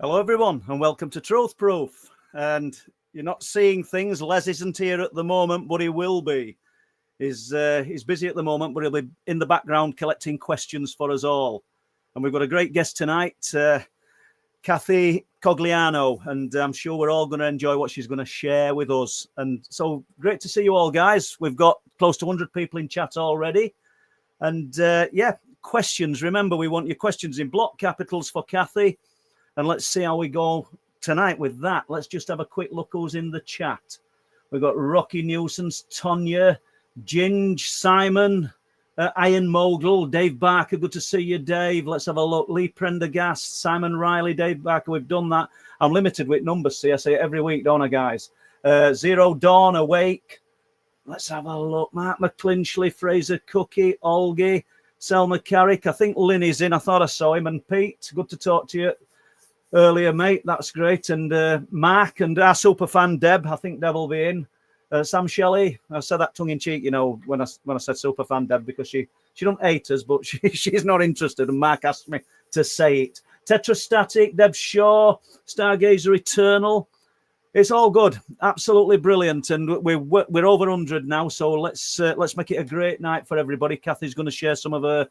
Hello, everyone, and welcome to Truth Proof. And you're not seeing things. Les isn't here at the moment, but he will be. He's busy at the moment, but he'll be in the background collecting questions for us all. And we've got a great guest tonight, Kathy Cogliano, and I'm sure we're all going to enjoy what she's going to share with us. And so great to see you all, guys. We've got close to 100 people in chat already. And questions. Remember, we want your questions in block capitals for Kathy. And let's see how we go tonight with that. Let's just have a quick look who's in the chat. We've got Rocky Nuisance, Tonya, Ginge, Simon, Iron Mogul, Dave Barker. Good to see you, Dave. Let's have a look. Lee Prendergast, Simon Riley, Dave Barker. We've done that. I'm limited with numbers, see. I say it every week, don't I, guys? Zero Dawn, Awake. Let's have a look. Mark McClinchley, Fraser Cookie, Olgie, Selma Carrick. I think Lynn is in. I thought I saw him. And Pete, good to talk to you earlier, mate. That's great. And Mark and our super fan Deb. I think Deb will be in. Sam Shelley. I said that tongue in cheek, you know, when I said super fan Deb, because she don't hate us, but she's not interested. And Mark asked me to say it. Tetrastatic, Deb Shaw, Stargazer Eternal. It's all good. Absolutely brilliant. And we're over 100 now, so let's make it a great night for everybody. Kathy's going to share some of her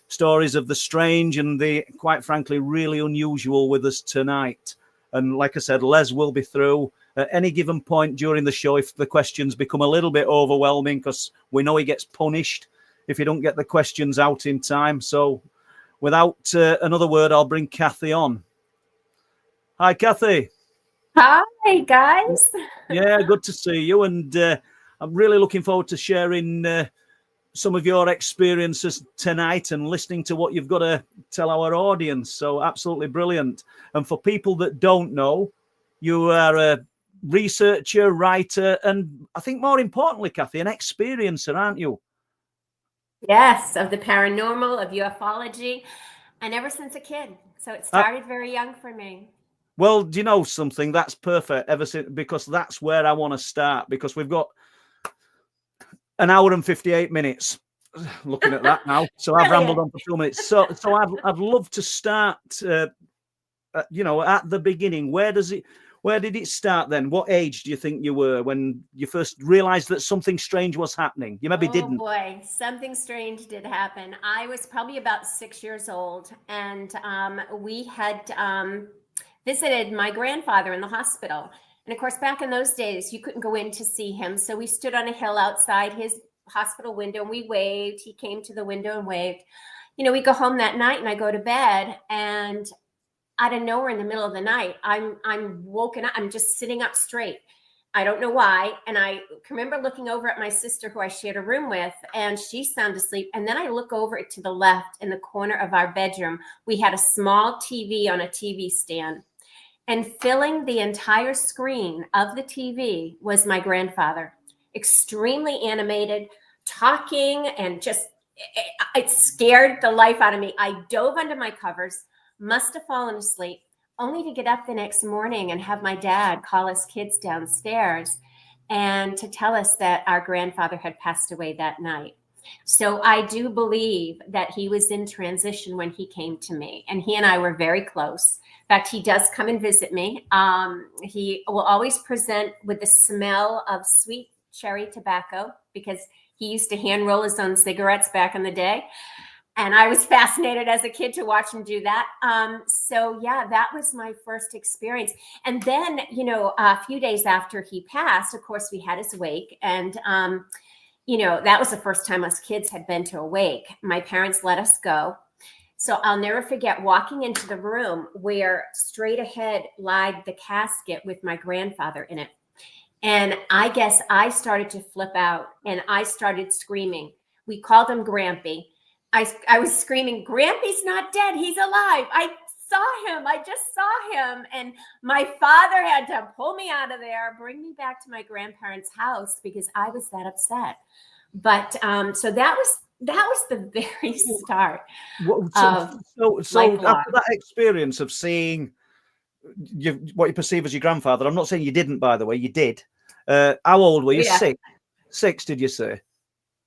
stories of the strange and the, quite frankly, really unusual with us tonight. And like I said, Les will be through at any given point during the show if the questions become a little bit overwhelming, because we know he gets punished if you don't get the questions out in time. So without another word, I'll bring Kathy on. Hi, Kathy. Hi, guys. Yeah, good to see you. And I'm really looking forward to sharing some of your experiences tonight and listening to what you've got to tell our audience. So absolutely brilliant. And for people that don't know, you are a researcher, writer, and I think more importantly, Kathy, an experiencer, aren't you? Yes, of the paranormal, of ufology, and ever since a kid. So it started very young for me. Well, do you know something? That's perfect, ever since, because that's where I want to start, because we've got an hour and 58 minutes looking at that now. So I've rambled on for 2 minutes. So I'd love to start, you know, at the beginning. Where did it start then? What age do you think you were when you first realized that something strange was happening? You maybe didn't. Oh boy, something strange did happen. I was probably about 6 years old, and we had visited my grandfather in the hospital. And of course, back in those days, you couldn't go in to see him. So we stood on a hill outside his hospital window and we waved. He came to the window and waved. You know, we go home that night and I go to bed, and out of nowhere in the middle of the night, I'm woken up. I'm just sitting up straight. I don't know why. And I remember looking over at my sister who I shared a room with, and she's sound asleep. And then I look over to the left in the corner of our bedroom. We had a small TV on a TV stand. And filling the entire screen of the TV was my grandfather, extremely animated, talking, and just, it scared the life out of me. I dove under my covers, must have fallen asleep, only to get up the next morning and have my dad call us kids downstairs and to tell us that our grandfather had passed away that night. So I do believe that he was in transition when he came to me, and he and I were very close. In fact, he does come and visit me. He will always present with the smell of sweet cherry tobacco, because he used to hand roll his own cigarettes back in the day. And I was fascinated as a kid to watch him do that. So yeah, that was my first experience. And then, you know, a few days after he passed, of course, we had his wake. And, you know, that was the first time us kids had been to a wake. My parents let us go. So I'll never forget walking into the room where straight ahead lied the casket with my grandfather in it. And I guess I started to flip out and I started screaming. We called him Grampy. I was screaming, Grampy's not dead. He's alive. I saw him. I just saw him. And my father had to pull me out of there, bring me back to my grandparents' house because I was that upset. But so that was the very start. So after that experience of seeing what you perceive as your grandfather, I'm not saying you didn't, by the way, you did. How old were you? Yeah. Six, did you say?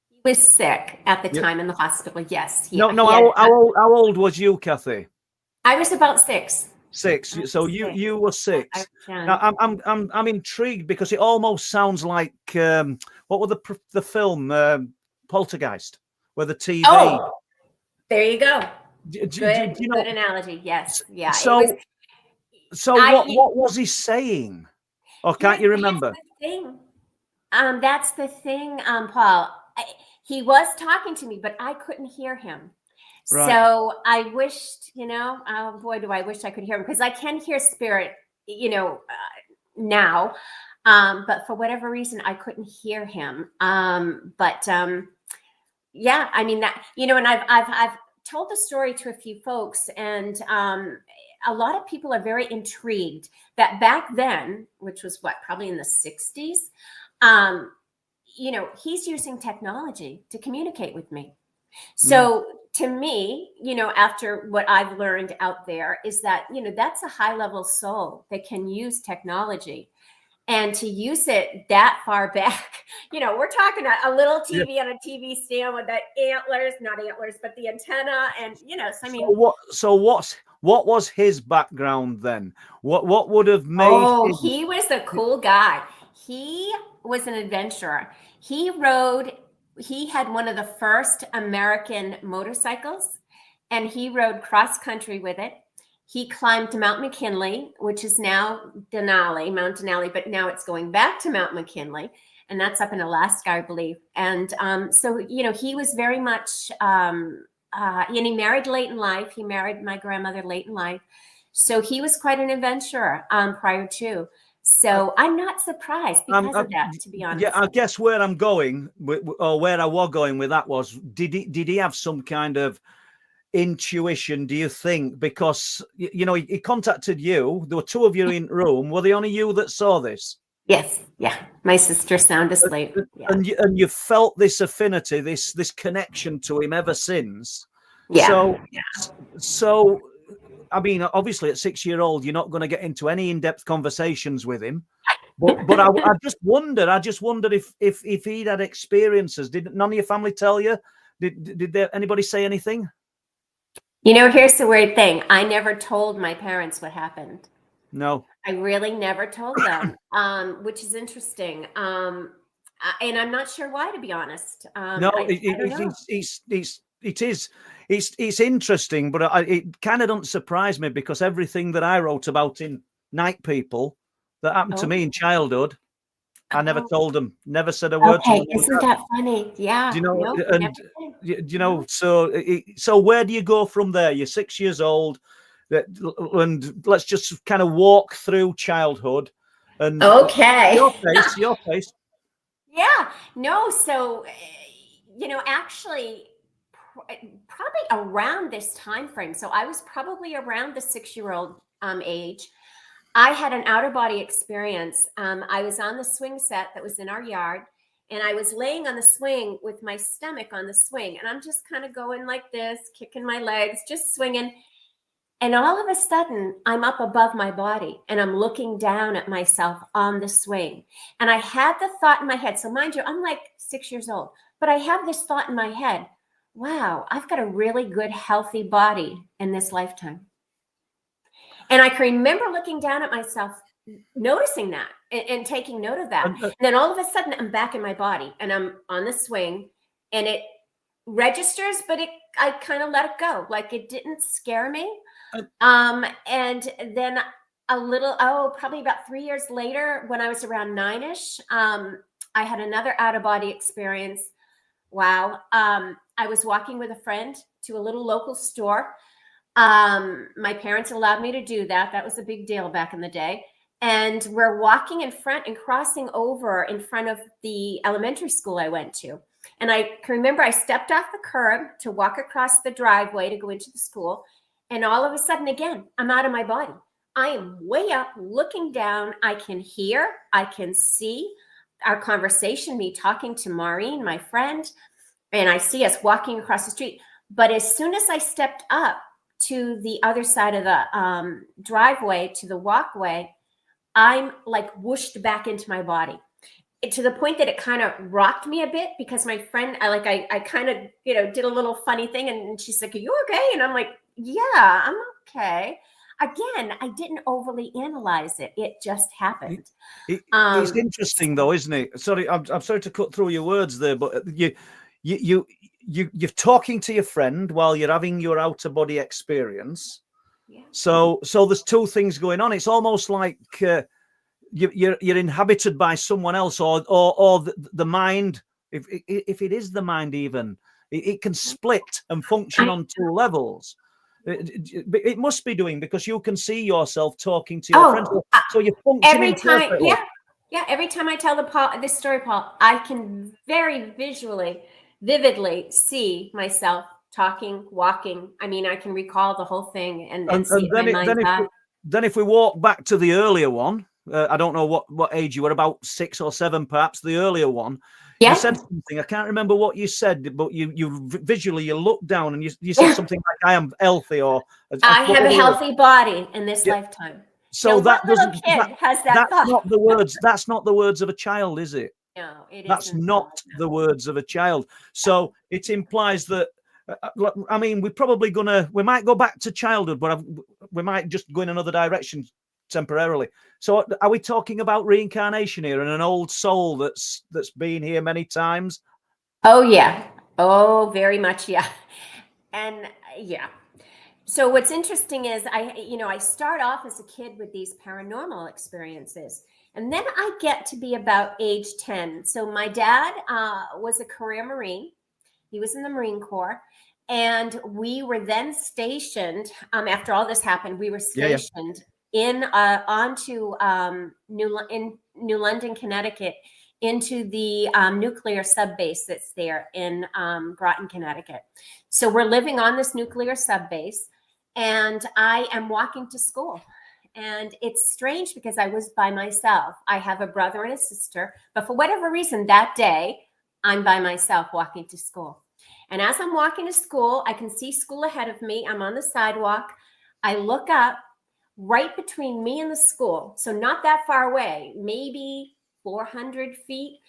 He was sick at the time in the hospital. Yes. How old was you, Kathy? I was about 6. 6. I was So 6. you were 6. I Now, was young. I'm intrigued because it almost sounds like what were the film Poltergeist, where the TV. Oh, there you go. Do Good, you good know? analogy. Yes, yeah. It was. So I. what was he saying? Or can't you Here's remember? the thing. That's the thing, Paul. He was talking to me, but I couldn't hear him. Right. So I wished, oh boy, do I wish I could hear him, because I can hear spirit, now. But for whatever reason, I couldn't hear him. Yeah, I mean that, and I've told the story to a few folks, and a lot of people are very intrigued that back then, which was what, probably in the 60s, he's using technology to communicate with me. So to me, after what I've learned out there is that, that's a high level soul that can use technology. And to use it that far back, we're talking a little Yeah. TV on a TV stand with the antlers, not antlers, but the antenna. And, so I mean, what was his background then? What would have made oh, him? he was a cool guy. He was an adventurer. He had one of the first American motorcycles, and he rode cross country with it. He climbed Mount McKinley, which is now Mount Denali, but now it's going back to Mount McKinley, and that's up in Alaska, I believe. And so, he was very much, and he married late in life. He married my grandmother late in life. So he was quite an adventurer prior to. So I'm not surprised because of that, to be honest. Yeah, I guess where I'm going, or where I was going with that was, did he have some kind of intuition, do you think? Because he contacted you. There were 2 of you in room. Were they only you that saw this? Yes, yeah. My sister sound asleep. Yeah. And you felt this affinity, this connection to him ever since. Yeah. So I mean, obviously at 6-year-old, you're not going to get into any in-depth conversations with him. But I just wondered if he'd had experiences. Did none of your family tell you? Did anybody say anything? Here's the weird thing. I never told my parents what happened. No. I really never told them, which is interesting. And I'm not sure why, to be honest. No, it's interesting, but it kind of doesn't surprise me, because everything that I wrote about in Night People that happened to me in childhood, I never told them, never said a word to them. Isn't that funny? Yeah. Do you know? So where do you go from there? You're 6 years old, and let's just kind of walk through childhood. And okay, your pace. Yeah. No. So, actually, probably around this time frame. So I was probably around the 6-year-old age. I had an out of body experience. I was on the swing set that was in our yard, and I was laying on the swing with my stomach on the swing, and I'm just kind of going like this, kicking my legs, just swinging. And all of a sudden, I'm up above my body, and I'm looking down at myself on the swing. And I had the thought in my head. So mind you, I'm like 6 years old, but I have this thought in my head. Wow, I've got a really good, healthy body in this lifetime. And I can remember looking down at myself, noticing that and taking note of that. And then all of a sudden, I'm back in my body, and I'm on the swing, and it registers, but I kind of let it go. Like, it didn't scare me. And then probably about 3 years later, when I was around 9-ish, I had another out of body experience. Wow. I was walking with a friend to a little local store. My parents allowed me to do that. That was a big deal back in the day. And we're walking in front and crossing over in front of the elementary school I went to. And I can remember I stepped off the curb to walk across the driveway to go into the school. And all of a sudden, again, I'm out of my body. I am way up, looking down. I can hear, I can see our conversation, me talking to Maureen, my friend, and I see us walking across the street. But as soon as I stepped up to the other side of the driveway, to the walkway, I'm like whooshed back into my body, to the point that it kind of rocked me a bit, because my friend, I kind of, did a little funny thing, and she's like, "Are you okay?" And I'm like, "Yeah, I'm okay." again, I didn't overly analyze it. It just happened. It's interesting though, isn't it? Sorry, I'm sorry to cut through your words there, but you're talking to your friend while you're having your outer body experience. Yeah. So there's two things going on. It's almost like you're inhabited by someone else, or the mind. If it is the mind, even it can split and function on two levels. It must be doing, because you can see yourself talking to your friends. So you're functioning every time. perfectly. Yeah. Every time I tell this story, Paul, I can very vividly see myself talking, walking. I mean, I can recall the whole thing and see it in my mind's eye. Then if we walk back to the earlier one, I don't know what age you were, about 6 or 7, perhaps, the earlier one. Yeah. You said something, I can't remember what you said, but you visually, you looked down and you said something like, I am healthy, or I have a healthy body in this lifetime. So that little kid has that that's not the words. That's not the words of a child, is it? No, it that's isn't. not the words of a child. So it implies that, I mean, we might go back to childhood, but we might just go in another direction temporarily. So are we talking about reincarnation here, and an old soul that's been here many times? Oh yeah. Oh, very much. Yeah. And yeah. So what's interesting is I start off as a kid with these paranormal experiences, and then I get to be about age 10. So my dad was a career Marine. He was in the Marine Corps. And we were then stationed, after all this happened, we were stationed onto New London, Connecticut, into the nuclear sub base that's there in Groton, Connecticut. So we're living on this nuclear sub base, and I am walking to school. And it's strange because I was by myself. I have a brother and a sister, but for whatever reason that day, I'm by myself walking to school. And as I'm walking to school, I can see school ahead of me. I'm on the sidewalk. I look up. Right between me and the school, so not that far away, maybe 400 feet,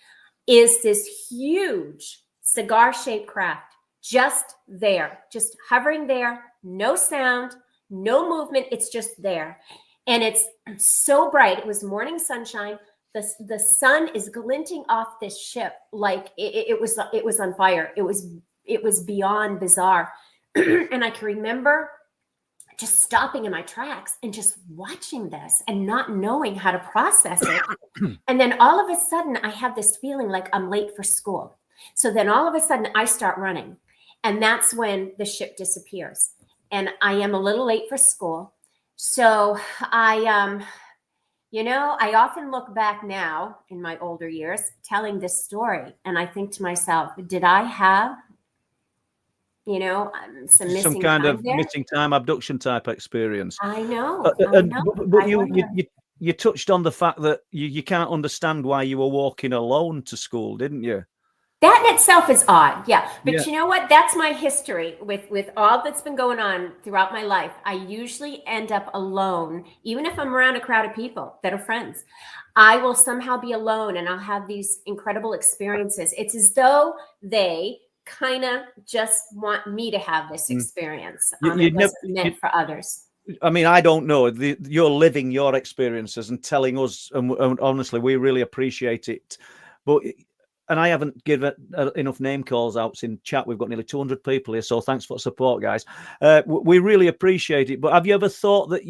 is this huge cigar-shaped craft, just there, just hovering there, no sound, no movement. It's just there. And it's so bright. It was morning sunshine. The sun is glinting off this ship like it was on fire. It was beyond bizarre. And I can remember just stopping in my tracks and just watching this and not knowing how to process it. And then all of a sudden I have this feeling like I'm late for school. So then all of a sudden I start running, and that's when the ship disappears and I am a little late for school. So I often look back now in my older years telling this story, and I think to myself, did I have some kind of missing time abduction type experience? I know. But you touched on the fact that you can't understand why you were walking alone to school, didn't you? That in itself is odd. Yeah. But you know what? That's my history with all that's been going on throughout my life. I usually end up alone, even if I'm around a crowd of people that are friends. I will somehow be alone, and I'll have these incredible experiences. It's as though they kind of just want me to have this experience. It wasn't meant for others. I mean, I don't know. You're living your experiences and telling us, and honestly, we really appreciate it. And I haven't given enough name calls out in chat. We've got nearly 200 people here, so thanks for the support, guys. We really appreciate it. But have you ever thought that,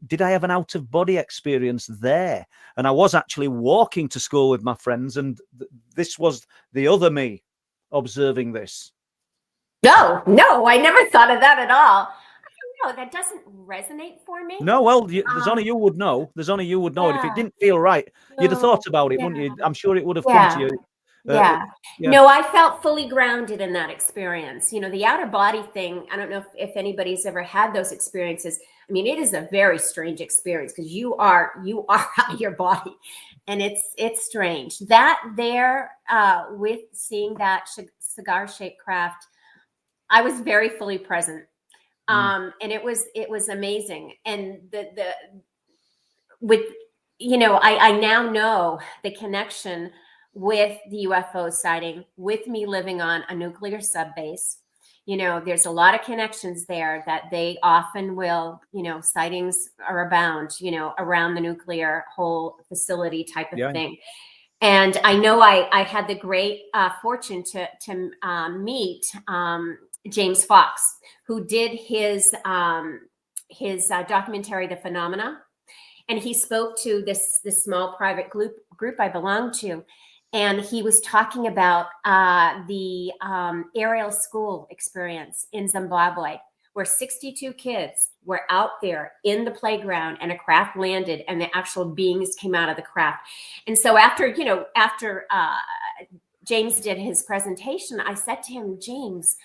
did I have an out-of-body experience there? And I was actually walking to school with my friends, and this was the other me observing this. No, I never thought of that at all. I don't know, that doesn't resonate for me. No, well, there's only you would know. There's only you would know. And if it didn't feel right, you'd have thought about it, wouldn't you? I'm sure it would have come to you. No, I felt fully grounded in that experience. The outer body thing, I don't know if anybody's ever had those experiences. I mean, it is a very strange experience because you are out of your body, and it's strange. That there, with seeing that cigar-shaped craft, I was very fully present. And it was amazing. And I now know the connection with the UFO sighting, with me living on a nuclear sub base. there's a lot of connections there that they often will, sightings are abound, around the nuclear whole facility type of thing. And I know I had the great fortune to meet James Fox, who did his documentary, The Phenomena. And he spoke to this small private group I belonged to. And he was talking about the aerial school experience in Zimbabwe, where 62 kids were out there in the playground and a craft landed and the actual beings came out of the craft. And so after James did his presentation, I said to him, James,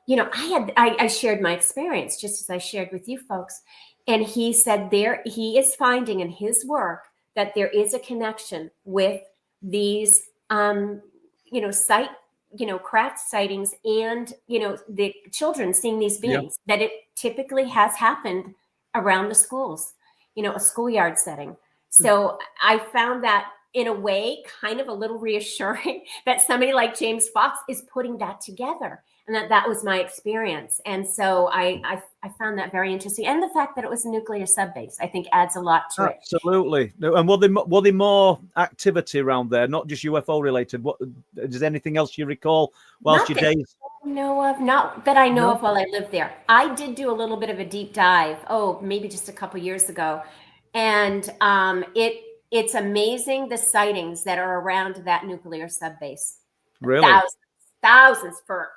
I shared my experience just as I shared with you folks. And he said he is finding in his work that there is a connection with these craft sightings and, the children seeing these beings, that it typically has happened around the schools, a schoolyard setting. So I found that in a way kind of a little reassuring that somebody like James Fox is putting that together, and that was my experience. And so I found that very interesting. And the fact that it was a nuclear subbase, I think, adds a lot to it. Absolutely. And were there more activity around there, not just UFO related? What is anything else you recall whilst your days? Not that I know of while I lived there. I did do a little bit of a deep dive, maybe just a couple years ago. And it's amazing the sightings that are around that nuclear subbase. Really? Thousands for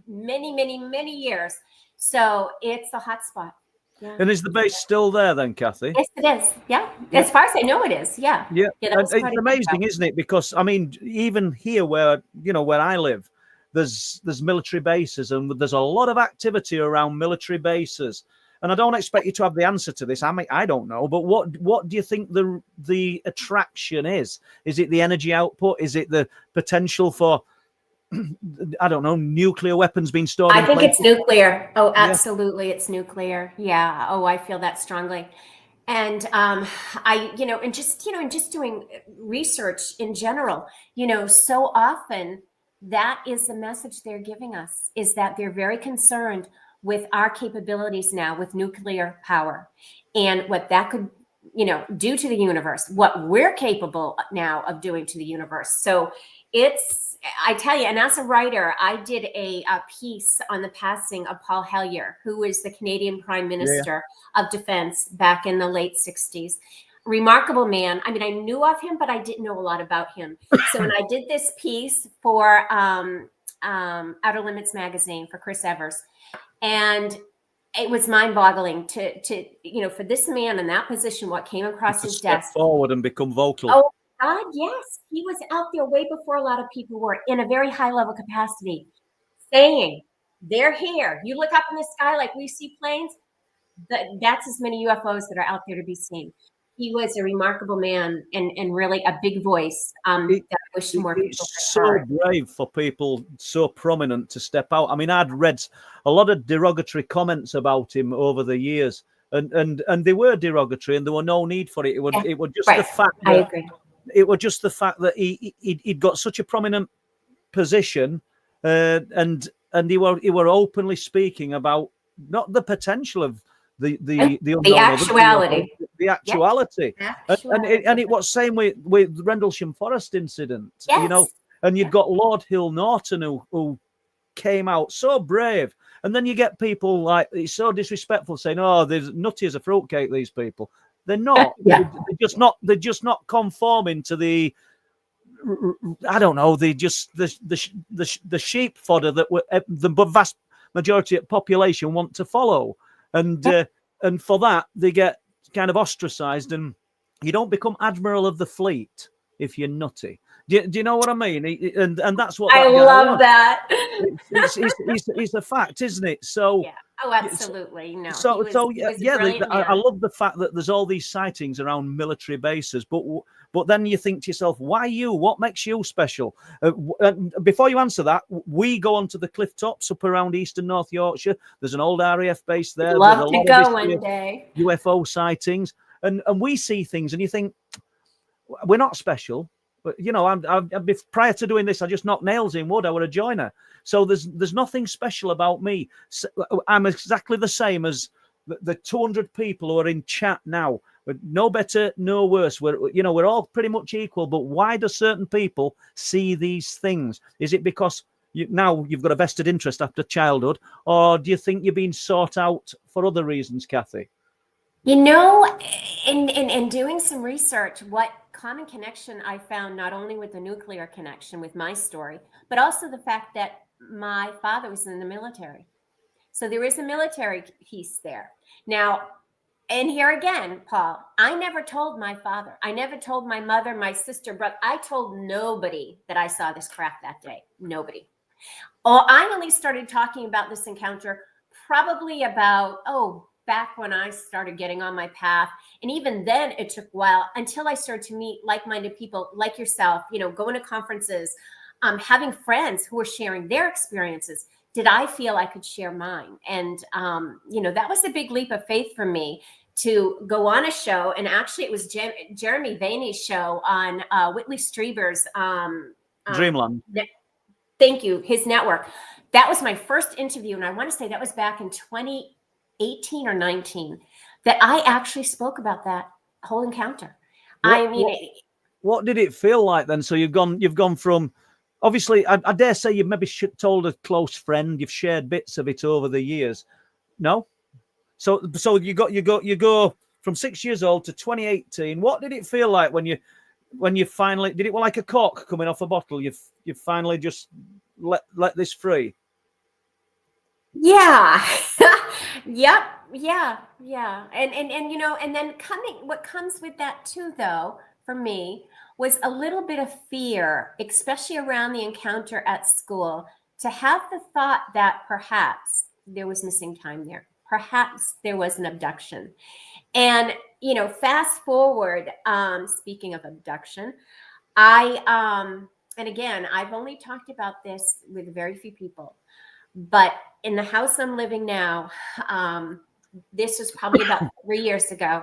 many, many, many years. So it's a hot spot. Yeah. And is the base still there then, Kathy? Yes, it is. Yeah. As far as I know, it is. Yeah. Yeah. It's amazing, isn't it? Because I mean, even here where I live, there's military bases and there's a lot of activity around military bases. And I don't expect you to have the answer to this. I mean, I don't know, but what do you think the attraction is? Is it the energy output? Is it the potential for, I don't know, nuclear weapons being stored? I think it's nuclear. Oh, absolutely. It's nuclear. Yeah. Oh, I feel that strongly. And just doing research in general, so often that is the message they're giving us, is that they're very concerned with our capabilities now with nuclear power and what that could, do to the universe, what we're capable now of doing to the universe. So I tell you, and as a writer, I did a piece on the passing of Paul Hellyer, who was the Canadian Prime Minister of Defense back in the late 60s. Remarkable man. I mean, I knew of him, but I didn't know a lot about him. So when I did this piece for Outer Limits magazine for Chris Evers, and it was mind-boggling to for this man in that position, what came across his desk. Step forward and become vocal. Oh God, yes, he was out there way before a lot of people were, in a very high-level capacity, saying, "They're here. You look up in the sky like we see planes. That's as many UFOs that are out there to be seen." He was a remarkable man and really a big voice that I wish more people had heard. So brave for people so prominent to step out. I mean, I'd read a lot of derogatory comments about him over the years, and they were derogatory, and there were no need for it. It was just the fact that, I agree. It was just the fact that he'd got such a prominent position, and he were openly speaking about not the potential of the actuality. The actuality. And it was same with Rendlesham Forest incident, and you've got Lord Hill Norton who came out so brave, and then you get people like, it's so disrespectful saying, "Oh, they're nutty as a fruitcake." These people, they're not. They're just not conforming to the, I don't know, the sheep fodder that the vast majority of the population want to follow. And for that, they get kind of ostracized, and you don't become admiral of the fleet if you're nutty. Do you know what I mean? And that's what I love that. It's a fact, isn't it? So yeah. Oh, absolutely. No. I love the fact that there's all these sightings around military bases, but then you think to yourself, why you? What makes you special? Before you answer that, we go onto the cliff tops up around East and North Yorkshire. There's an old RAF base there. Love to go one day. UFO sightings, and we see things, and you think we're not special. But you know, prior to doing this, I just knocked nails in wood. I were a joiner. So there's nothing special about me. So I'm exactly the same as the 200 people who are in chat now. We're no better, no worse. We're all pretty much equal. But why do certain people see these things? Is it because now you've got a vested interest after childhood, or do you think you're being sought out for other reasons, Kathy? You know, in doing some research, what common connection I found, not only with the nuclear connection with my story, but also the fact that my father was in the military. So there is a military piece there. Now, and here again, Paul, I never told my father. I never told my mother, my sister, but I told nobody that I saw this crap that day. Nobody. Oh, I only started talking about this encounter probably about, back when I started getting on my path. And even then it took a while until I started to meet like-minded people like yourself, going to conferences, having friends who were sharing their experiences. Did I feel I could share mine? And, that was a big leap of faith for me to go on a show. And actually it was Jeremy Vaeni's show on Whitley Strieber's Dreamland. Thank you. His network. That was my first interview. And I want to say that was back in 2018 or 19 that I actually spoke about that whole encounter. What did it feel like then? So you've gone from, obviously, I dare say you've maybe told a close friend, you've shared bits of it over the years. No? So you go from 6 years old to 2018. What did it feel like when you finally, did it like a cork coming off a bottle? You finally just let this free? Yeah. Yep. Yeah. And then what comes with that too, though, for me was a little bit of fear, especially around the encounter at school, to have the thought that perhaps there was missing time there. Perhaps there was an abduction. And, fast forward, speaking of abduction, and again, I've only talked about this with very few people, but in the house I'm living now, this was probably about 3 years ago,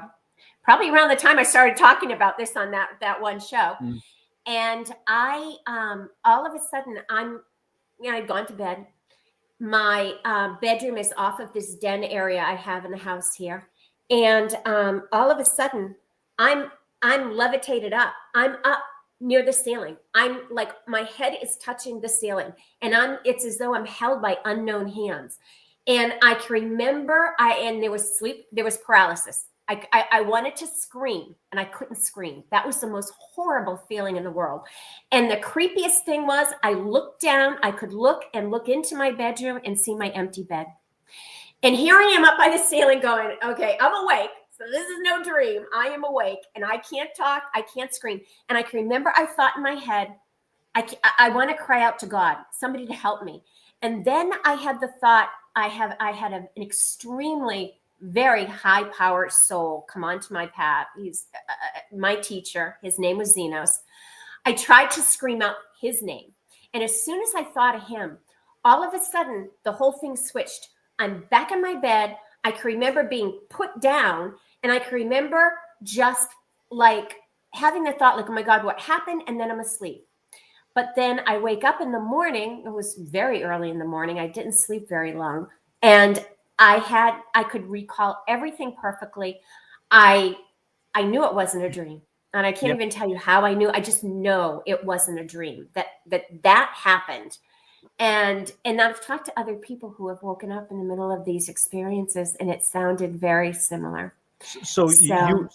probably around the time I started talking about this on that one show. Mm. And I, all of a sudden I'd gone to bed. My bedroom is off of this den area I have in the house here. And all of a sudden I'm levitated up. I'm up near the ceiling. I'm like, my head is touching the ceiling, and it's as though I'm held by unknown hands. And I can remember and there was paralysis. I wanted to scream and I couldn't scream. That was the most horrible feeling in the world. And the creepiest thing was I looked down, I could look into my bedroom and see my empty bed. And here I am up by the ceiling going, okay, I'm awake. So this is no dream. I am awake and I can't talk. I can't scream. And I can remember I thought in my head, I want to cry out to God, somebody to help me. And then I had the thought, I had an extremely very high-powered soul come onto my path. He's my teacher. His name was Xenos. I tried to scream out his name. And as soon as I thought of him, all of a sudden, the whole thing switched. I'm back in my bed. I can remember being put down, and I can remember just like having the thought, like, oh my God, what happened? And then I'm asleep. But then I wake up in the morning. It was very early in the morning. I didn't sleep very long. And I could recall everything perfectly. I knew it wasn't a dream. And I can't even tell you how I knew. I just know it wasn't a dream, that happened. And I've talked to other people who have woken up in the middle of these experiences, and it sounded very similar. So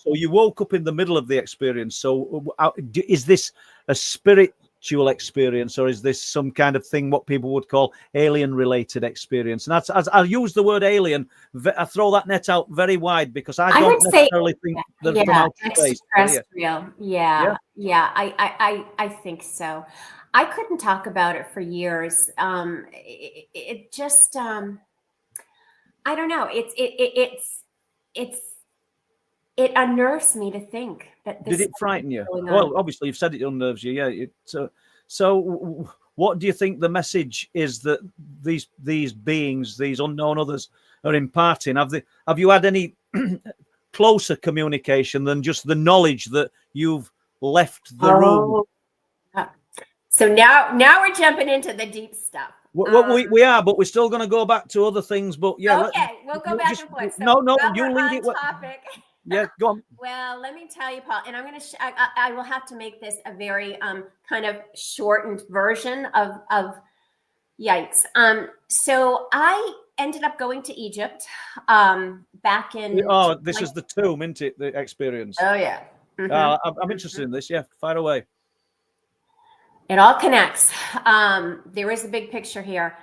you woke up in the middle of the experience. So is this a spiritual experience, or is this some kind of thing what people would call alien-related experience? And that's, as I use the word alien, I throw that net out very wide because I don't necessarily think they're from outer space. Extraterrestrial. Yeah. I think so. I couldn't talk about it for years. It just, I don't know. It unnerves me to think that this. Did it frighten you? Well, obviously you've said it unnerves you. Yeah. So what do you think the message is that these beings, these unknown others, are imparting? Have you had any closer communication than just the knowledge that you've left the room? So now we're jumping into the deep stuff. We are, but we're still going to go back to other things. But yeah, okay, we'll go back and forth. So no, while you we're lead on it. topic. Yeah, go on. Well, let me tell you, Paul, and I'm going to. I will have to make this a very kind of shortened version of yikes. So I ended up going to Egypt back in. Oh, this is the tomb, isn't it? The experience. Oh yeah. Mm-hmm. I'm interested in this. Yeah, fire away. It all connects. There is a big picture here.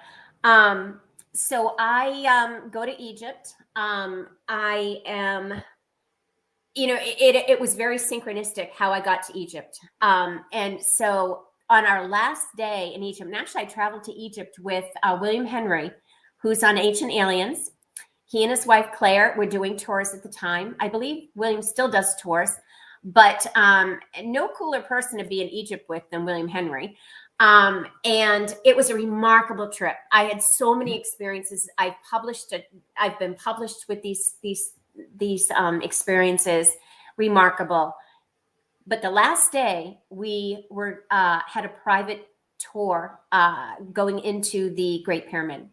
So I go to Egypt. I am, it was very synchronistic how I got to Egypt. And so on our last day in Egypt, and actually I traveled to Egypt with William Henry, who's on Ancient Aliens. He and his wife Claire were doing tours at the time. I believe William still does tours. But no cooler person to be in Egypt with than William Henry. And it was a remarkable trip. I had so many experiences. I've been published with these experiences. Remarkable. But the last day we were had a private tour going into the Great Pyramid.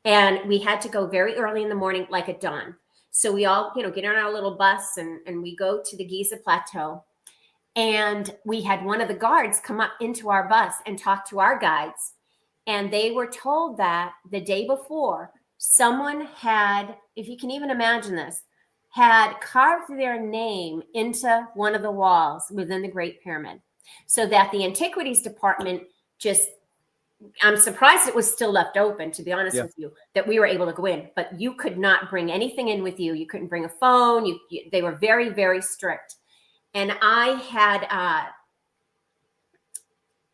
And we had to go very early in the morning, like at dawn. So we all, get on our little bus and we go to the Giza Plateau. And we had one of the guards come up into our bus and talk to our guides. And they were told that the day before, someone had, if you can even imagine this, had carved their name into one of the walls within the Great Pyramid. So that the Antiquities Department I'm surprised it was still left open, to be honest with you, that we were able to go in, but you could not bring anything in with you. You couldn't bring a phone. They were very, very strict. And I had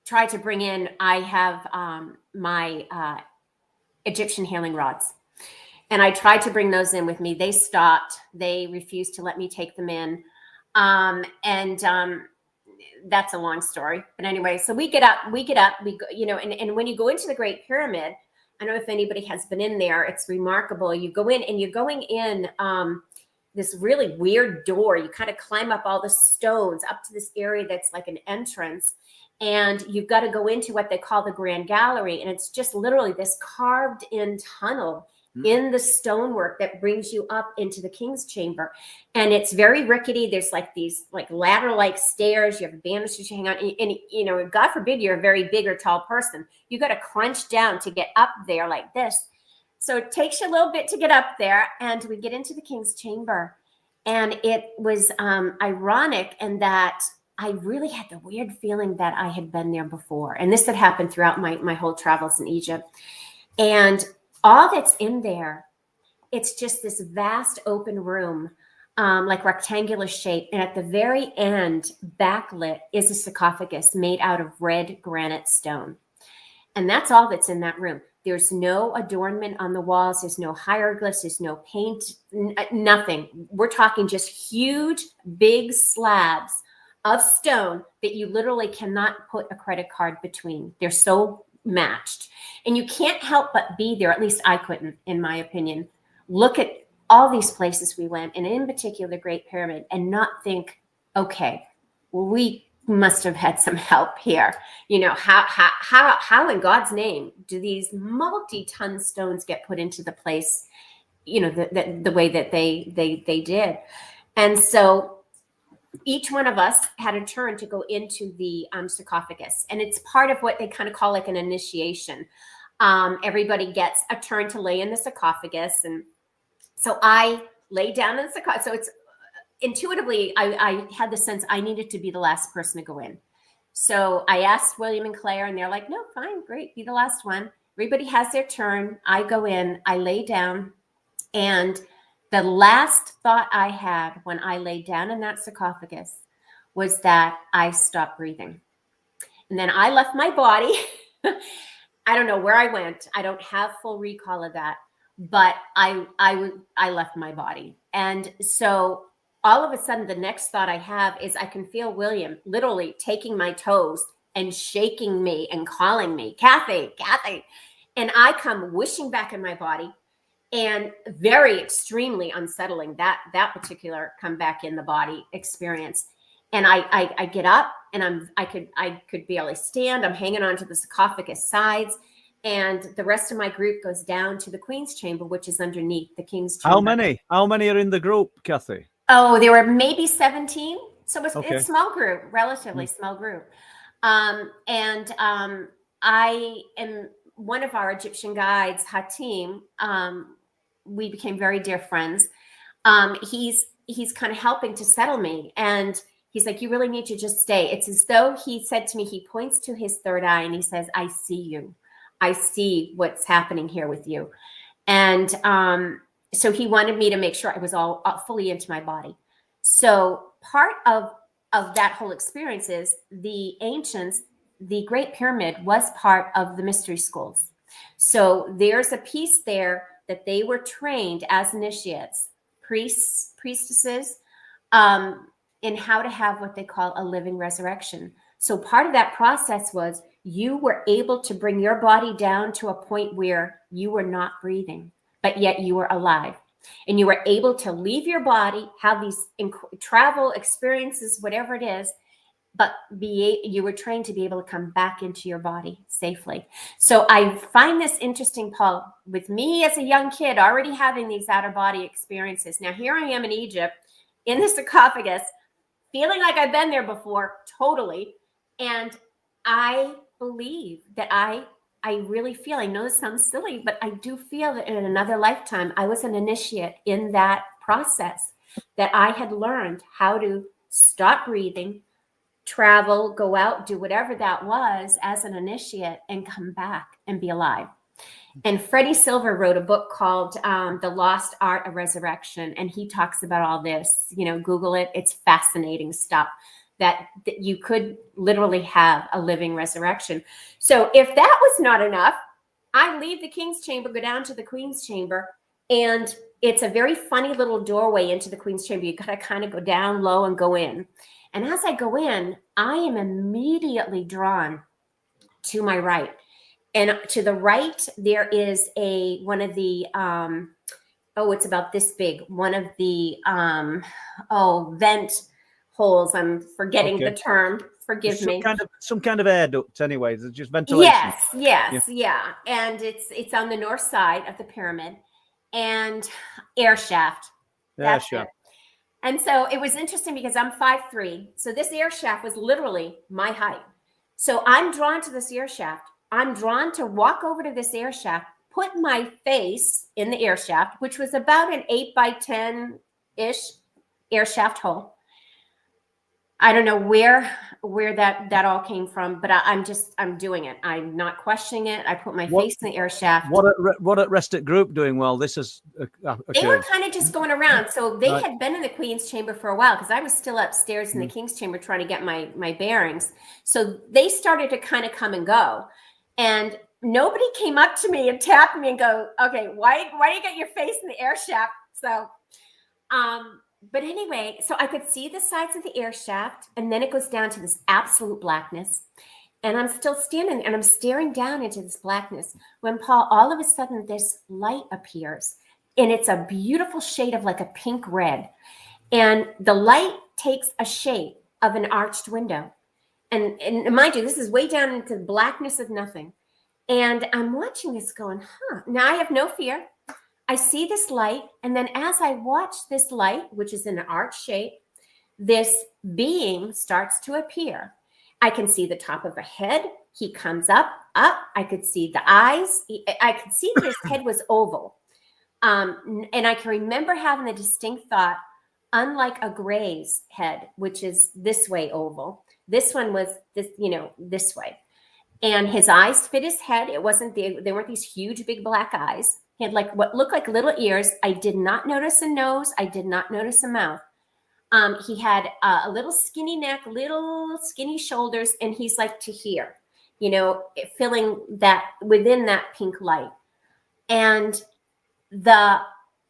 tried to bring in, I have my Egyptian healing rods. And I tried to bring those in with me. They stopped. They refused to let me take them in. That's a long story. But anyway, so we get up, we go, and when you go into the Great Pyramid, I don't know if anybody has been in there. It's remarkable. You go in and you're going in this really weird door. You kind of climb up all the stones up to this area that's like an entrance. And you've got to go into what they call the Grand Gallery. And it's just literally this carved in tunnel in the stonework that brings you up into the King's Chamber. And it's very rickety. There's like these like ladder-like stairs. You have banisters you hang on. And God forbid you're a very big or tall person. You got to crunch down to get up there like this. So it takes you a little bit to get up there. And we get into the King's Chamber. And it was ironic in that I really had the weird feeling that I had been there before. And this had happened throughout my whole travels in Egypt. And all that's in there, it's just this vast open room, like rectangular shape. And at the very end, backlit, is a sarcophagus made out of red granite stone. And that's all that's in that room. There's no adornment on the walls. There's no hieroglyphs. There's no paint, nothing. We're talking just huge, big slabs of stone that you literally cannot put a credit card between. They're so matched. And you can't help but be there, at least I couldn't, in my opinion, look at all these places we went, and in particular the Great Pyramid, and not think, okay, well, we must have had some help here. How in God's name do these multi-ton stones get put into the place, the way that they did? And so each one of us had a turn to go into the sarcophagus, and it's part of what they kind of call like an initiation. Everybody gets a turn to lay in the sarcophagus, and so I lay down in the sarcophagus. So it's intuitively, I had the sense I needed to be the last person to go in. So I asked William and Claire, and they're like, "No, fine, great, be the last one." Everybody has their turn. I go in, I lay down, and the last thought I had when I lay down in that sarcophagus was that I stopped breathing. And then I left my body. I don't know where I went. I don't have full recall of that, but I left my body. And so all of a sudden, the next thought I have is I can feel William literally taking my toes and shaking me and calling me, "Kathy, Kathy." And I come whooshing back in my body. And very extremely unsettling, that particular come back in the body experience. And I get up, and I could barely stand. I'm hanging onto the sarcophagus sides, and the rest of my group goes down to the Queen's Chamber, which is underneath the King's Chamber. How many are in the group, Kathy? Oh, there were maybe 17. So it's Okay. a small group, relatively small group. I am one of our Egyptian guides, Hatim. We became very dear friends. He's kind of helping to settle me, and he's like, you really need to just stay. It's as though he said to me, he points to his third eye and he says, I see you. I see what's happening here with you. And so he wanted me to make sure I was all fully into my body. So part of that whole experience is the ancients, the Great Pyramid was part of the mystery schools. So there's a piece there that they were trained as initiates, priests, priestesses, in how to have what they call a living resurrection. So part of that process was you were able to bring your body down to a point where you were not breathing, but yet you were alive. And you were able to leave your body, have these travel experiences, whatever it is, but you were trained to be able to come back into your body safely. So I find this interesting, Paul, with me as a young kid already having these outer body experiences. Now here I am in Egypt in the sarcophagus, feeling like I've been there before, totally. And I believe that I really feel, I know this sounds silly, but I do feel that in another lifetime, I was an initiate in that process, that I had learned how to stop breathing, travel, go out, do whatever that was as an initiate, and come back and be alive. And Freddie Silver wrote a book called The Lost Art of Resurrection. And he talks about all this, Google it. It's fascinating stuff that you could literally have a living resurrection. So if that was not enough, I leave the King's Chamber, go down to the Queen's Chamber, and it's a very funny little doorway into the Queen's Chamber. You got to kind of go down low and go in. And as I go in, I am immediately drawn to my right. And to the right, there is one of the, it's about this big, one of the, vent holes. I'm forgetting the term. Forgive me. Some kind of air duct anyway. There's just ventilation. Yes. And it's on the north side of the pyramid, and air shaft. That's it. And so it was interesting because I'm 5'3". So this air shaft was literally my height. So I'm drawn to this air shaft. I'm drawn to walk over to this air shaft, put my face in the air shaft, which was about an 8 by 10-ish air shaft hole. I don't know where that all came from, but I'm doing it. I'm not questioning it. I put my face in the air shaft. What at Rested Group doing while this is occurring? They were kind of just going around. So they had been in the Queen's Chamber for a while, because I was still upstairs in the King's Chamber trying to get my bearings. So they started to kind of come and go. And nobody came up to me and tapped me and go, okay, why do you get your face in the air shaft? So, but anyway, so I could see the sides of the air shaft, and then it goes down to this absolute blackness. And I'm still standing and I'm staring down into this blackness when, Paul, all of a sudden this light appears, and it's a beautiful shade of like a pink red. And the light takes a shape of an arched window. And mind you, this is way down into the blackness of nothing. And I'm watching this going, Now I have no fear. I see this light. And then as I watch this light, which is in an arch shape, this being starts to appear. I can see the top of a head. He comes up. I could see the eyes. I could see that his head was oval. And I can remember having the distinct thought, unlike a gray's head, which is this way oval, this one was this way. And his eyes fit his head. It wasn't there weren't these huge, big black eyes. He had like what looked like little ears. I did not notice a nose. I did not notice a mouth. He had a little skinny neck, little skinny shoulders, and he's like to here, filling that within that pink light. And the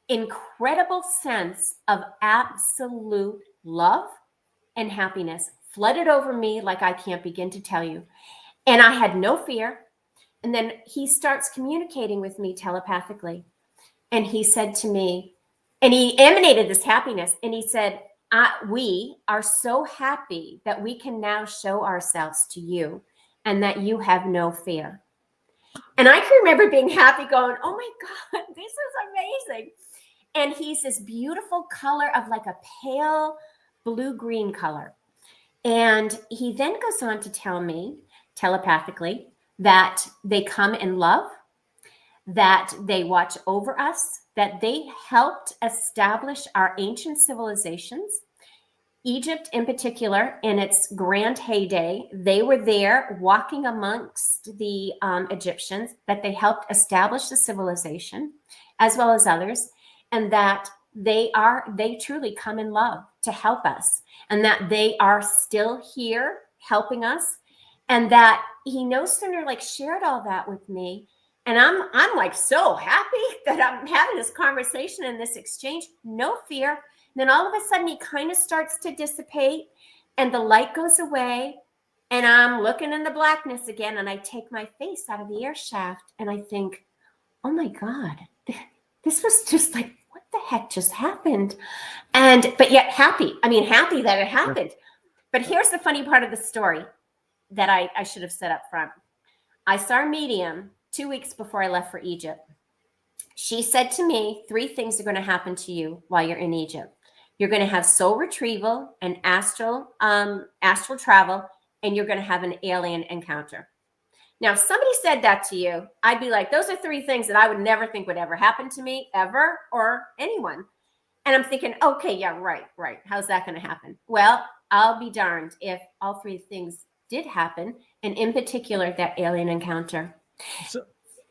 incredible sense of absolute love and happiness flooded over me like I can't begin to tell you. And I had no fear. And then he starts communicating with me telepathically. And he said to me, and he emanated this happiness, and he said, we are so happy that we can now show ourselves to you and that you have no fear. And I can remember being happy going, oh my God, this is amazing. And he's this beautiful color of like a pale blue-green color. And he then goes on to tell me telepathically that they come in love, that they watch over us, that they helped establish our ancient civilizations. Egypt in particular, in its grand heyday, they were there walking amongst the Egyptians, that they helped establish the civilization as well as others, and that they truly come in love to help us, and that they are still here helping us, and that he no sooner like shared all that with me. And I'm like so happy that I'm having this conversation and this exchange, no fear. Then all of a sudden he kind of starts to dissipate and the light goes away and I'm looking in the blackness again, and I take my face out of the air shaft and I think, oh my God, this was just like, what the heck just happened? But yet happy. I mean, happy that it happened. But here's the funny part of the story that I should have said up front. I saw a medium 2 weeks before I left for Egypt. She said to me, 3 things are going to happen to you while you're in Egypt. You're going to have soul retrieval and astral travel, and you're going to have an alien encounter. Now, if somebody said that to you, I'd be like, those are 3 things that I would never think would ever happen to me, ever, or anyone. And I'm thinking, okay, yeah, right. How's that going to happen? Well, I'll be darned if all 3 things did happen, and in particular, that alien encounter.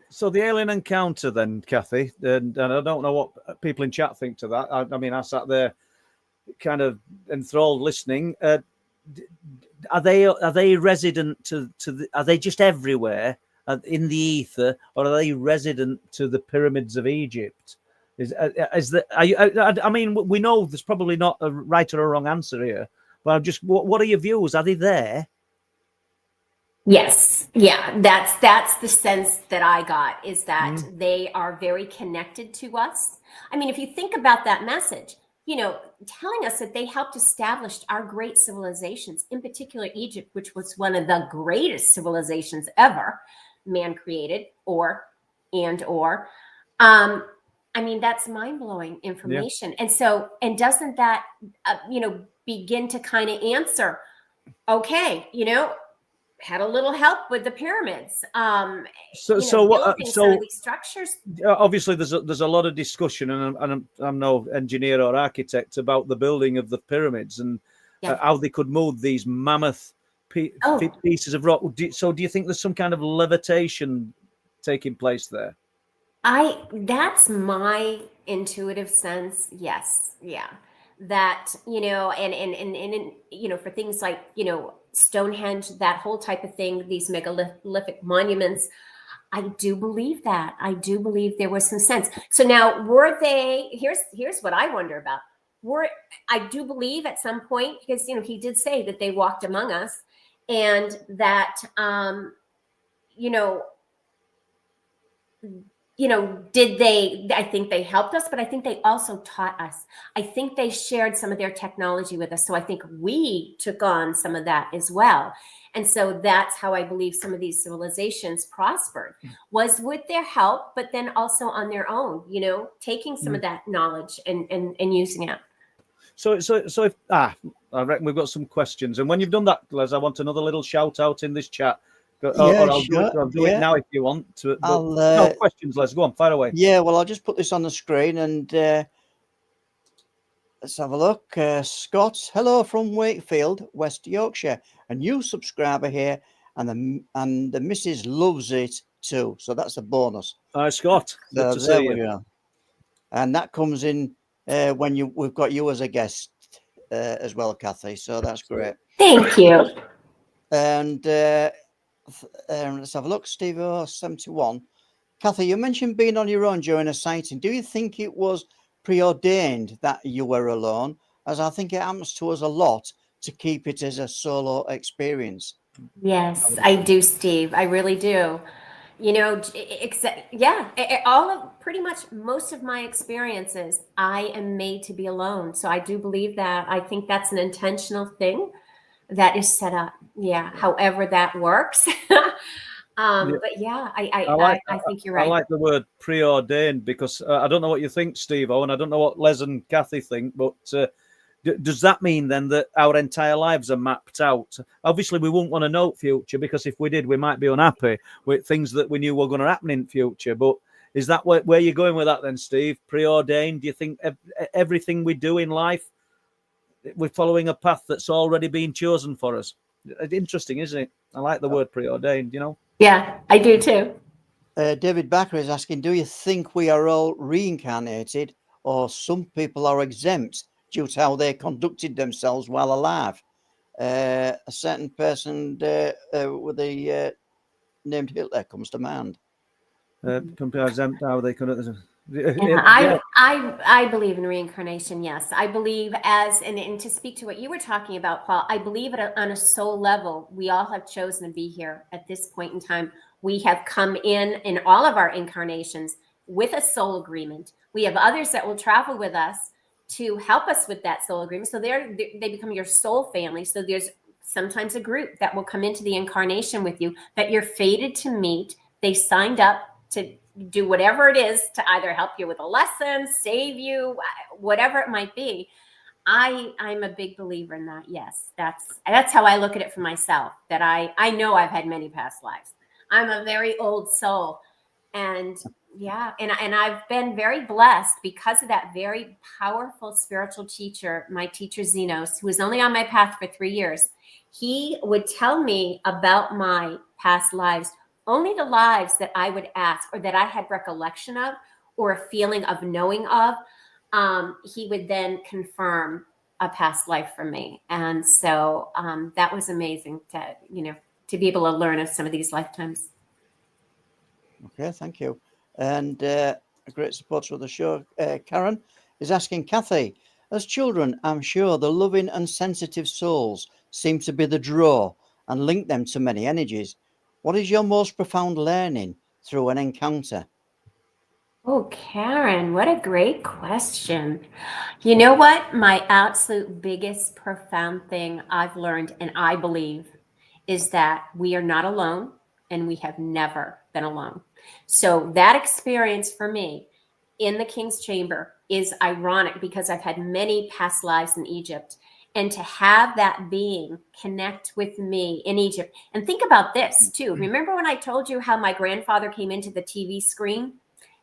So the alien encounter then, Kathy, and I don't know what people in chat think to that. I mean, I sat there kind of enthralled listening. Are they resident to are they just everywhere in the ether, or are they resident to the pyramids of Egypt? I mean, we know there's probably not a right or a wrong answer here, but I'm just, what are your views? Are they there? Yes. Yeah. That's the sense that I got, is that they are very connected to us. I mean, if you think about that message, telling us that they helped establish our great civilizations, in particular Egypt, which was one of the greatest civilizations ever man created, I mean, that's mind-blowing information. Yeah. And doesn't that, begin to kind of answer, okay, had a little help with the pyramids. Building some of these structures. Obviously, there's a lot of discussion, and I'm no engineer or architect, about the building of the pyramids and how they could move these mammoth pieces of rock. So, do you think there's some kind of levitation taking place there? That's my intuitive sense. Yes, yeah. That and for things like Stonehenge, that whole type of thing, these megalithic monuments, I do believe that. I do believe there was some sense. So now, were they? Here's what I wonder about. I do believe at some point, because he did say that they walked among us, and that did they? I think they helped us, but I think they also taught us. I think they shared some of their technology with us. So I think we took on some of that as well. And so that's how I believe some of these civilizations prospered, was with their help, but then also on their own, taking some of that knowledge and using it. So if I reckon we've got some questions. And when you've done that, Les, I want another little shout out in this chat. I'll do it now if you want to. No questions, Les. Go on, fire away. Yeah, well, I'll just put this on the screen and let's have a look. Scott, hello from Wakefield, West Yorkshire. A new subscriber here, and the missus loves it too. So that's a bonus. Hi, Scott. Good to see you. Go. And that comes in when we've got you as a guest as well, Kathy. So that's great. Thank you. And let's have a look. Steve 71. Kathy, you mentioned being on your own during a sighting. Do you think it was preordained that you were alone? As I think it happens to us a lot to keep it as a solo experience. Yes, I do, Steve. I really do. You know, except, yeah, all of pretty much most of my experiences, I am made to be alone. So I do believe that. I think that's an intentional thing that is set up. Yeah, however that works. Yeah, But yeah, I think you're I right. like the word preordained because I don't know what you think, Steve-O, and I don't know what Les and Kathy think, but does that mean then that our entire lives are mapped out? Obviously, we wouldn't want to know future because if we did, we might be unhappy with things that we knew were going to happen in future. But is that where you're going with that then, Steve? Preordained? Do you think everything we do in life, we're following a path that's already been chosen for us? Interesting, isn't it? I like the word preordained, you know? Yeah, I do too. David Backer is asking, do you think we are all reincarnated or some people are exempt due to how they conducted themselves while alive? A certain person with the named Hitler comes to mind. Compare exempt how they could. Yeah, Yeah. I believe in reincarnation. Yes, I believe and to speak to what you were talking about, Paul, I believe on a soul level, we all have chosen to be here at this point in time. We have come in all of our incarnations with a soul agreement. We have others that will travel with us to help us with that soul agreement. So they become your soul family. So there's sometimes a group that will come into the incarnation with you that you're fated to meet. They signed up to do whatever it is to either help you with a lesson, save you, whatever it might be. I'm a big believer in that. Yes, that's how I look at it for myself. That I know I've had many past lives. I'm a very old soul, and yeah, and I've been very blessed because of that very powerful spiritual teacher, my teacher Zenos, who was only on my path for 3 years. He would tell me about my past lives, only the lives that I would ask or that I had recollection of or a feeling of knowing of. He would then confirm a past life for me. And so that was amazing to be able to learn of some of these lifetimes. Okay, thank you. And a great supporter of the show, Karen, is asking Kathy, as children, I'm sure the loving and sensitive souls seem to be the draw and link them to many energies. What is your most profound learning through an encounter? Oh, Karen, what a great question. You know what? My absolute biggest profound thing I've learned, and I believe, is that we are not alone and we have never been alone. So that experience for me in the King's Chamber is ironic because I've had many past lives in Egypt. And to have that being connect with me in Egypt. And think about this too. Remember when I told you how my grandfather came into the TV screen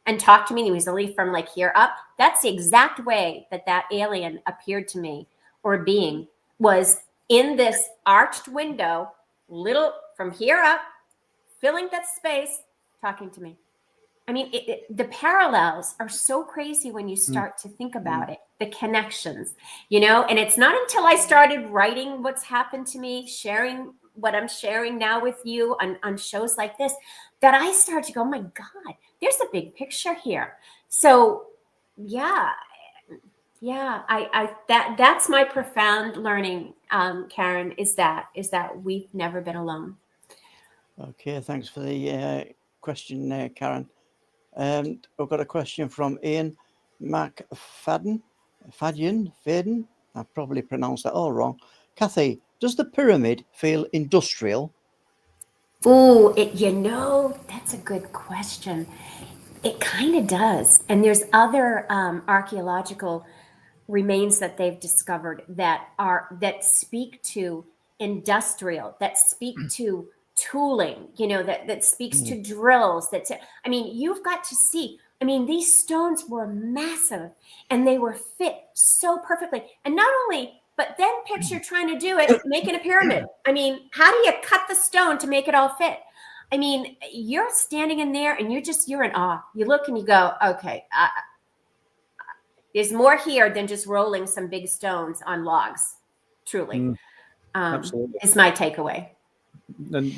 and talked to me? And he was only from like here up. That's the exact way that alien appeared to me, or being was in this arched window, little from here up, filling that space, talking to me. I mean, the parallels are so crazy when you start to think about it, the connections, and it's not until I started writing what's happened to me, sharing what I'm sharing now with you on shows like this, that I start to go, oh my God, there's a big picture here. So yeah, that's my profound learning, Karen, is that we've never been alone. Okay, thanks for the question, Karen. And we've got a question from Ian McFadden. Faden. I probably pronounced that all wrong. Kathy, does the pyramid feel industrial? Oh, that's a good question. It kind of does. And there's other archaeological remains that they've discovered that speak to industrial, that speak to tooling, that speaks to drills. You've got to see. These stones were massive and they were fit so perfectly. And not only, but then picture trying to do it, making a pyramid. How do you cut the stone to make it all fit? You're standing in there and you're in awe. You look and you go, okay, there's more here than just rolling some big stones on logs. Truly, Absolutely. is my takeaway. And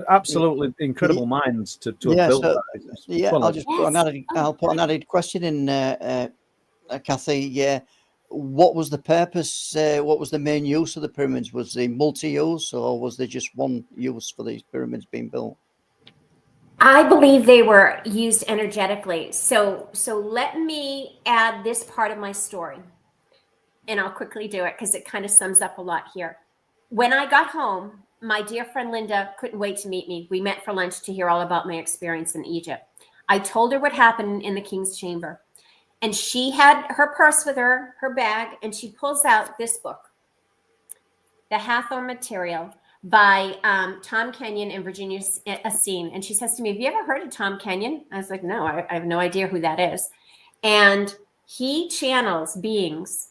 absolutely incredible minds to have built so, that. Yeah, Well, I'll put an added question in, Kathy. Yeah, what was the purpose? What was the main use of the pyramids? Was they multi-use, or was there just one use for these pyramids being built? I believe they were used energetically. So let me add this part of my story, and I'll quickly do it because it kind of sums up a lot here. When I got home, my dear friend Linda couldn't wait to meet me. We met for lunch to hear all about my experience in Egypt. I told her what happened in the king's chamber, and she had her purse with her, her bag, and she pulls out this book, The Hathor Material, by Tom Kenyon and Virginia Essene. And she says to me, have you ever heard of Tom Kenyon? I was like, no, I have no idea who that is. And he channels beings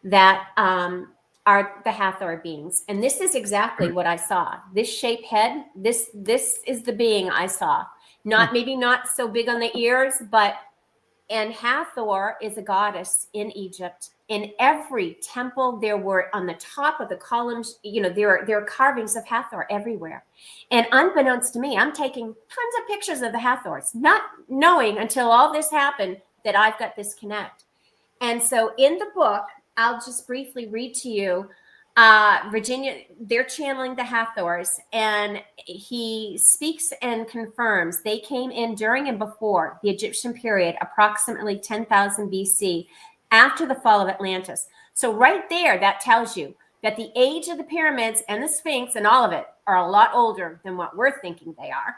that are the Hathor beings. And this is exactly what I saw. This shaped head, this is the being I saw. Maybe not so big on the ears, but, and Hathor is a goddess in Egypt. In every temple, there were on the top of the columns, there are carvings of Hathor everywhere. And unbeknownst to me, I'm taking tons of pictures of the Hathors, not knowing until all this happened that I've got this connect. And so in the book, I'll just briefly read to you, Virginia, they're channeling the Hathors, and he speaks and confirms they came in during and before the Egyptian period, approximately 10,000 BC, after the fall of Atlantis. So right there, that tells you that the age of the pyramids and the Sphinx and all of it are a lot older than what we're thinking they are.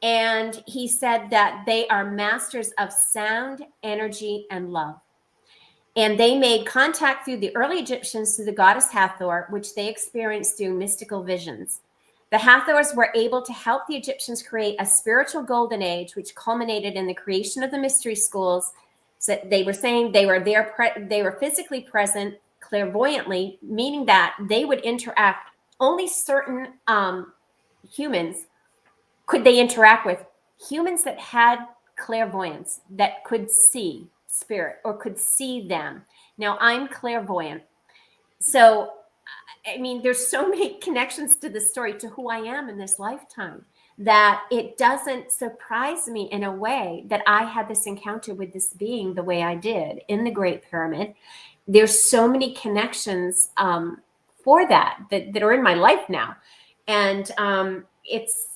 And he said that they are masters of sound, energy, and love. And they made contact through the early Egyptians to the goddess Hathor, which they experienced through mystical visions. The Hathors were able to help the Egyptians create a spiritual golden age, which culminated in the creation of the mystery schools. So they were saying they were there, they were physically present clairvoyantly, meaning that they would interact. Only certain humans could they interact with. Humans that had clairvoyance, that could see spirit or could see them. Now, I'm clairvoyant. So, I mean, there's so many connections to this story, to who I am in this lifetime, that it doesn't surprise me in a way that I had this encounter with this being the way I did in the Great Pyramid. There's so many connections for that are in my life now. And it's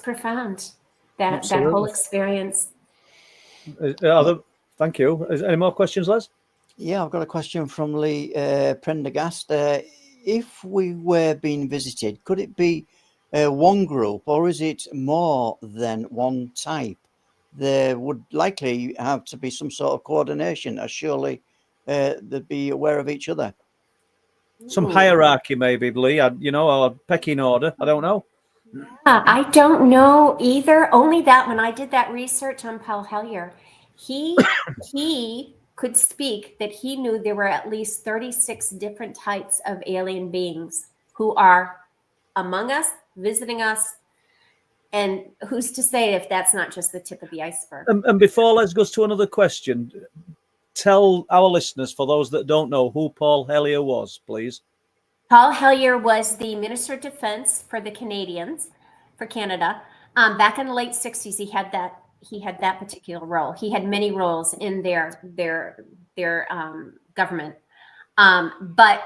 profound, that whole experience. Thank you. Any more questions, Les? Yeah, I've got a question from Lee Prendergast. If we were being visited, could it be one group, or is it more than one type? There would likely have to be some sort of coordination, as surely they'd be aware of each other. Some hierarchy, maybe, Lee, or pecking order. I don't know. I don't know either. Only that when I did that research on Paul Hellyer, he could speak that he knew there were at least 36 different types of alien beings who are among us, visiting us. And who's to say if that's not just the tip of the iceberg? And before Les goes to another question, tell our listeners, for those that don't know, who Paul Hellyer was, please. Paul Hellyer was the Minister of Defense for the Canadians, for Canada. Back in the late 60s, he had that particular role. He had many roles in their government. But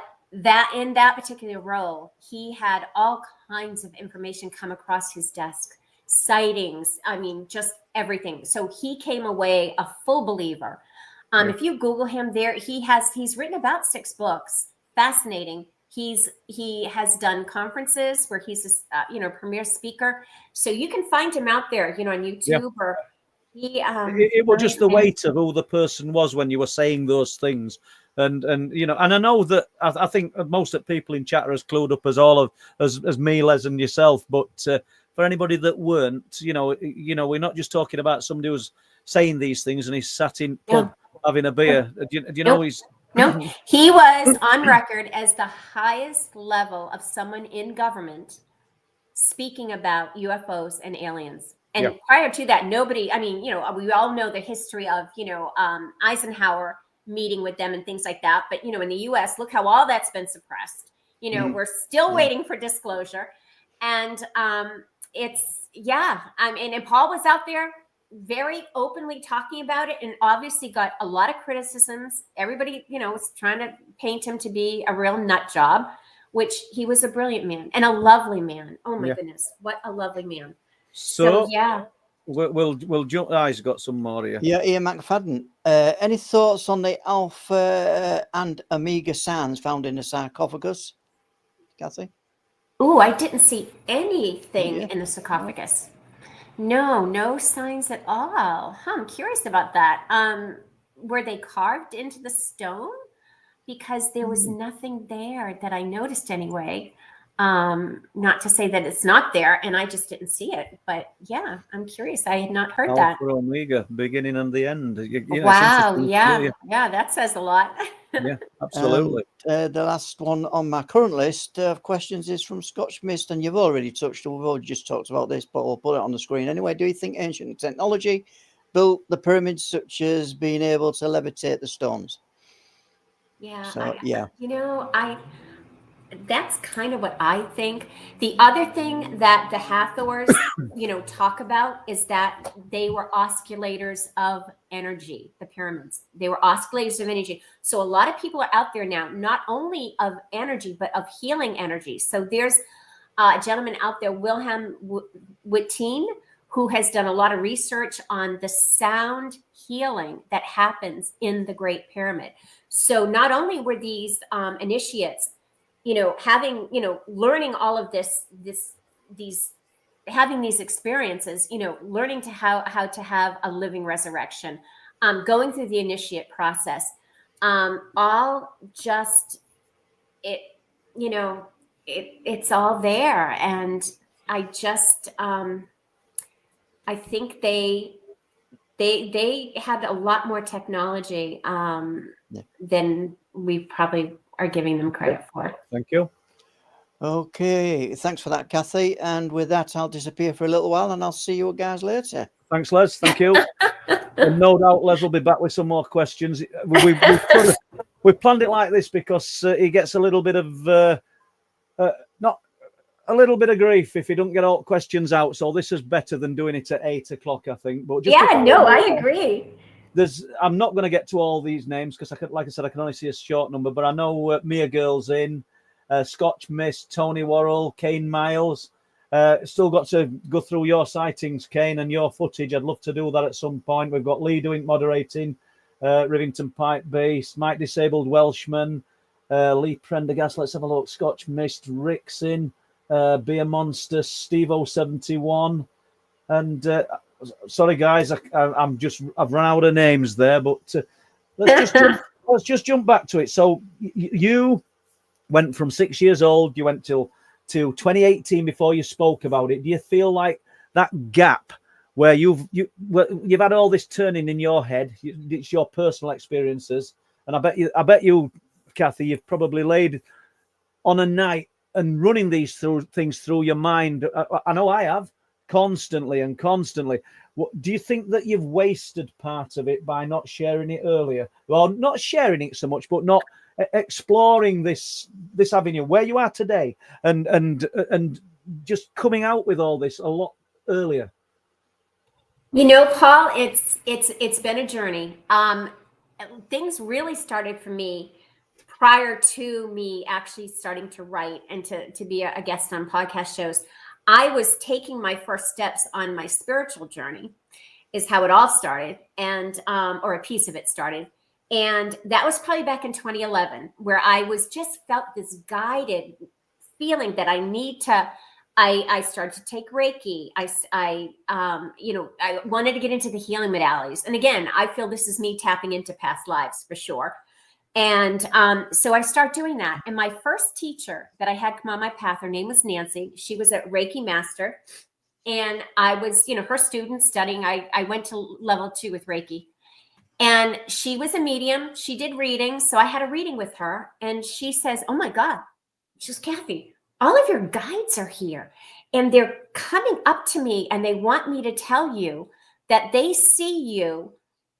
in that particular role, he had all kinds of information come across his desk, sightings, I mean, just everything. So he came away a full believer. If you Google him there, he's written about 6 books. Fascinating. He has done conferences where he's a premier speaker. So you can find him out there, on YouTube or it was just the weight of who the person was when you were saying those things. And I know that I think most of the people in chat are as clued up as me, Les, and yourself. But for anybody that weren't, we're not just talking about somebody who's saying these things and he's sat in pub having a beer. Do you know he's? No, he was on record as the highest level of someone in government speaking about UFOs and aliens. And prior to that, nobody, we all know the history of, Eisenhower meeting with them and things like that. But, in the US, look how all that's been suppressed. We're still waiting for disclosure. And and Paul was out there very openly talking about it, and obviously got a lot of criticisms. Everybody, was trying to paint him to be a real nut job, which he was a brilliant man and a lovely man. Oh my goodness, what a lovely man. So yeah. we'll jump. He's got some more here. Yeah, Ian McFadden. Any thoughts on the alpha and omega sands found in the sarcophagus, Kathy? Oh, I didn't see anything Yeah. in the sarcophagus. No signs at all. I'm curious about that. Were they carved into the stone? Because there was nothing there that I noticed anyway. Not to say that it's not there, and I just didn't see it. But yeah, I'm curious. I had not heard that. Alpha Omega, beginning and the end. Wow. Yeah, that says a lot. Yeah, absolutely. The last one on my current list of questions is from Scotch Mist, and you've already touched on, we've already just talked about this, but we'll put it on the screen anyway. Do you think ancient technology built the pyramids, such as being able to levitate the stones? Yeah. So, yeah. That's kind of what I think. The other thing that the Hathors, talk about is that they were oscillators of energy, the pyramids. They were oscillators of energy. So a lot of people are out there now, not only of energy, but of healing energy. So there's a gentleman out there, Wilhelm Witteen, who has done a lot of research on the sound healing that happens in the Great Pyramid. So not only were these initiates, having, learning all of having these experiences, learning to how to have a living resurrection, going through the initiate process, all just it's all there. And I just, I think they had a lot more technology than we probably are giving them credit for. Thank you. Okay, thanks for that, Kathy. And with that, I'll disappear for a little while, and I'll see you guys later. Thanks, Les. Thank you. And no doubt Les will be back with some more questions. We've planned it like this because he gets a little bit of not a little bit of grief if he don't get all questions out. So this is better than doing it at 8 o'clock, I think. But just I agree. I'm not going to get to all these names because like I said, I can only see a short number. But I know Mia Girl's in, Scotch Mist, Tony Worrell, Kane Miles. Still got to go through your sightings, Kane, and your footage. I'd love to do that at some point. We've got Lee doing moderating, Rivington Pipe Bass, Mike Disabled Welshman, Lee Prendergast. Let's have a look. Scotch Mist, Rick's in, Beer Monster, Steve 071, and sorry guys, I've run out of names there, but let's just jump back to it. So you went from 6 years old, you went to 2018 before you spoke about it. Do you feel like that gap where you've had all this turning in your head, it's your personal experiences, and I bet you, Kathy, you've probably laid on a night and running these things through your mind. I know I have. Constantly. Do you think that you've wasted part of it by not sharing it earlier? Well, not sharing it so much, but not exploring this avenue where you are today, and just coming out with all this a lot earlier. Paul, it's been a journey. Things really started for me prior to me actually starting to write and to be a guest on podcast shows. I was taking my first steps on my spiritual journey, is how it all started, and or a piece of it started. And that was probably back in 2011, where I felt this guided feeling that I need to. I started to take Reiki. I wanted to get into the healing modalities. And again, I feel this is me tapping into past lives for sure. And so I start doing that. And my first teacher that I had come on my path, her name was Nancy. She was a Reiki master. And I was, her student studying. I went to level 2 with Reiki. And she was a medium. She did readings. So I had a reading with her. And she says, oh my God. She goes, Kathy, all of your guides are here. And they're coming up to me and they want me to tell you that they see you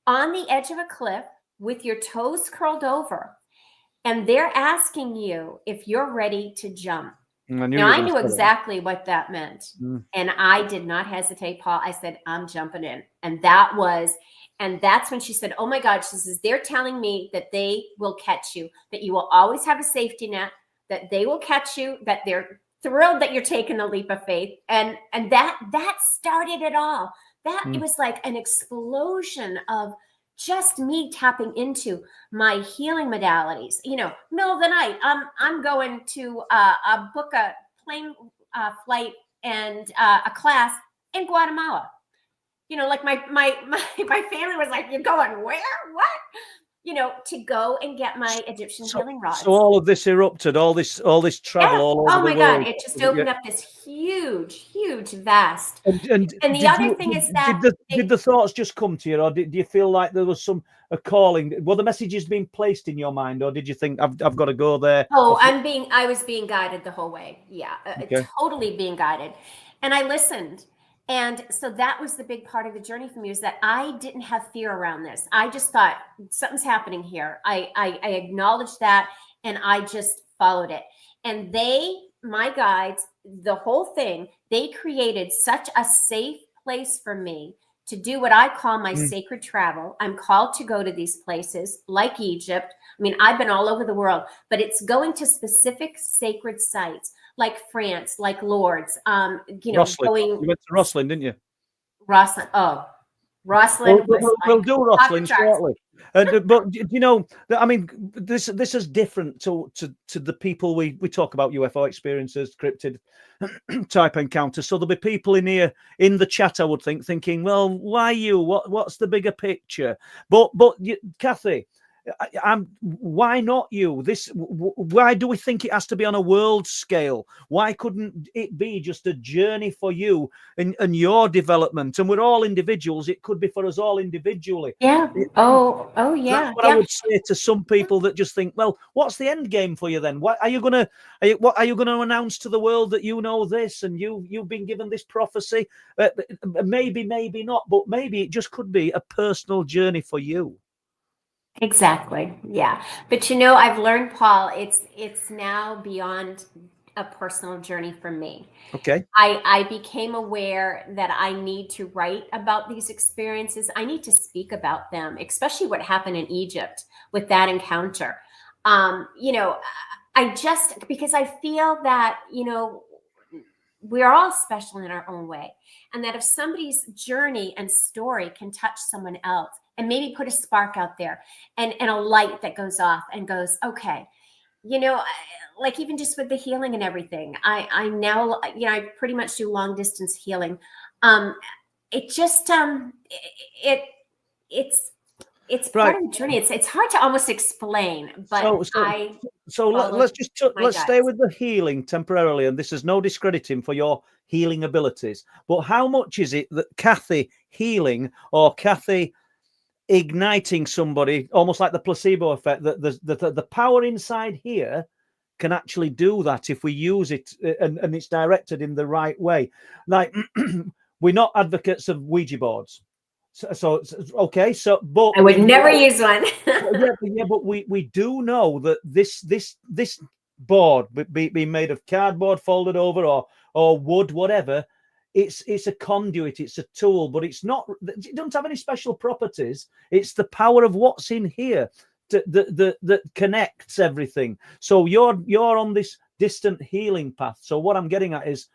on the edge of a cliff with your toes curled over, and they're asking you if you're ready to jump. I knew exactly what that meant. And I did not hesitate, Paul. I said, I'm jumping in. And that's when she said, oh my God, she says, they're telling me that they will catch you, that you will always have a safety net, that they will catch you, that they're thrilled that you're taking the leap of faith. And that started it all. That it was like an explosion of just me tapping into my healing modalities. You know, middle of the night, I'm going to book a plane flight and a class in Guatemala. You know, like my family was like, "You're going where? What?" You know, to go and get my Egyptian healing rods. So all of this erupted, all this travel all over Oh the my world. God, it just opened up this huge, vast. And the other thing is that did the thoughts just come to you, or do you feel like there was a calling? Were the messages being placed in your mind, or did you think I've got to go there? Oh, I was being guided the whole way. Yeah, Okay. totally being guided, and I listened. And so that was the big part of the journey for me, is that I didn't have fear around this. I just thought something's happening here. I acknowledged that, and I just followed it. And my guides, the whole thing, they created such a safe place for me to do what I call my sacred travel. I'm called to go to these places like Egypt. I mean, I've been all over the world, but it's going to specific sacred sites like France, like Lourdes, you know, Roslin. You went to Roslin, didn't you? Roslin. Oh, Roslin. We'll do Roslin shortly. But you know, I mean, this is different to the people we talk about UFO experiences, cryptid type encounters. So there'll be people in here in the chat, I would think, thinking, well, why you? What's the bigger picture? But Kathy, why not you? Why do we think it has to be on a world scale? Why couldn't it be just a journey for you and your development? And we're all individuals. It could be for us all individually. Yeah. Oh yeah. That's what I would say to some people that just think, well, what's the end game for you then? What are you gonna announce to the world, that you know this and you've been given this prophecy? Maybe not, but maybe it just could be a personal journey for you. Exactly. Yeah. But you know, I've learned, Paul, it's now beyond a personal journey for me. Okay. I became aware that I need to write about these experiences. I need to speak about them, especially what happened in Egypt with that encounter. You know, because I feel that, you know, we're all special in our own way. And that if somebody's journey and story can touch someone else and maybe put a spark out there and a light that goes off and goes, okay, you know, like even just with the healing and everything, I now, you know, I pretty much do long distance healing. It just, it's part of the journey. It's hard to almost explain, but let's stay with the healing temporarily. And this is no discrediting for your healing abilities, but how much is it that Kathy healing or Kathy igniting somebody, almost like the placebo effect, that the power inside here can actually do that if we use it and it's directed in the right way? Like, we're not advocates of Ouija boards. So okay, but I would never use one. but we do know that this board being made of cardboard folded over or wood, whatever, it's a conduit, it's a tool, but it doesn't have any special properties. It's the power of what's in here that connects everything. So you're on this distant healing path. So what I'm getting at is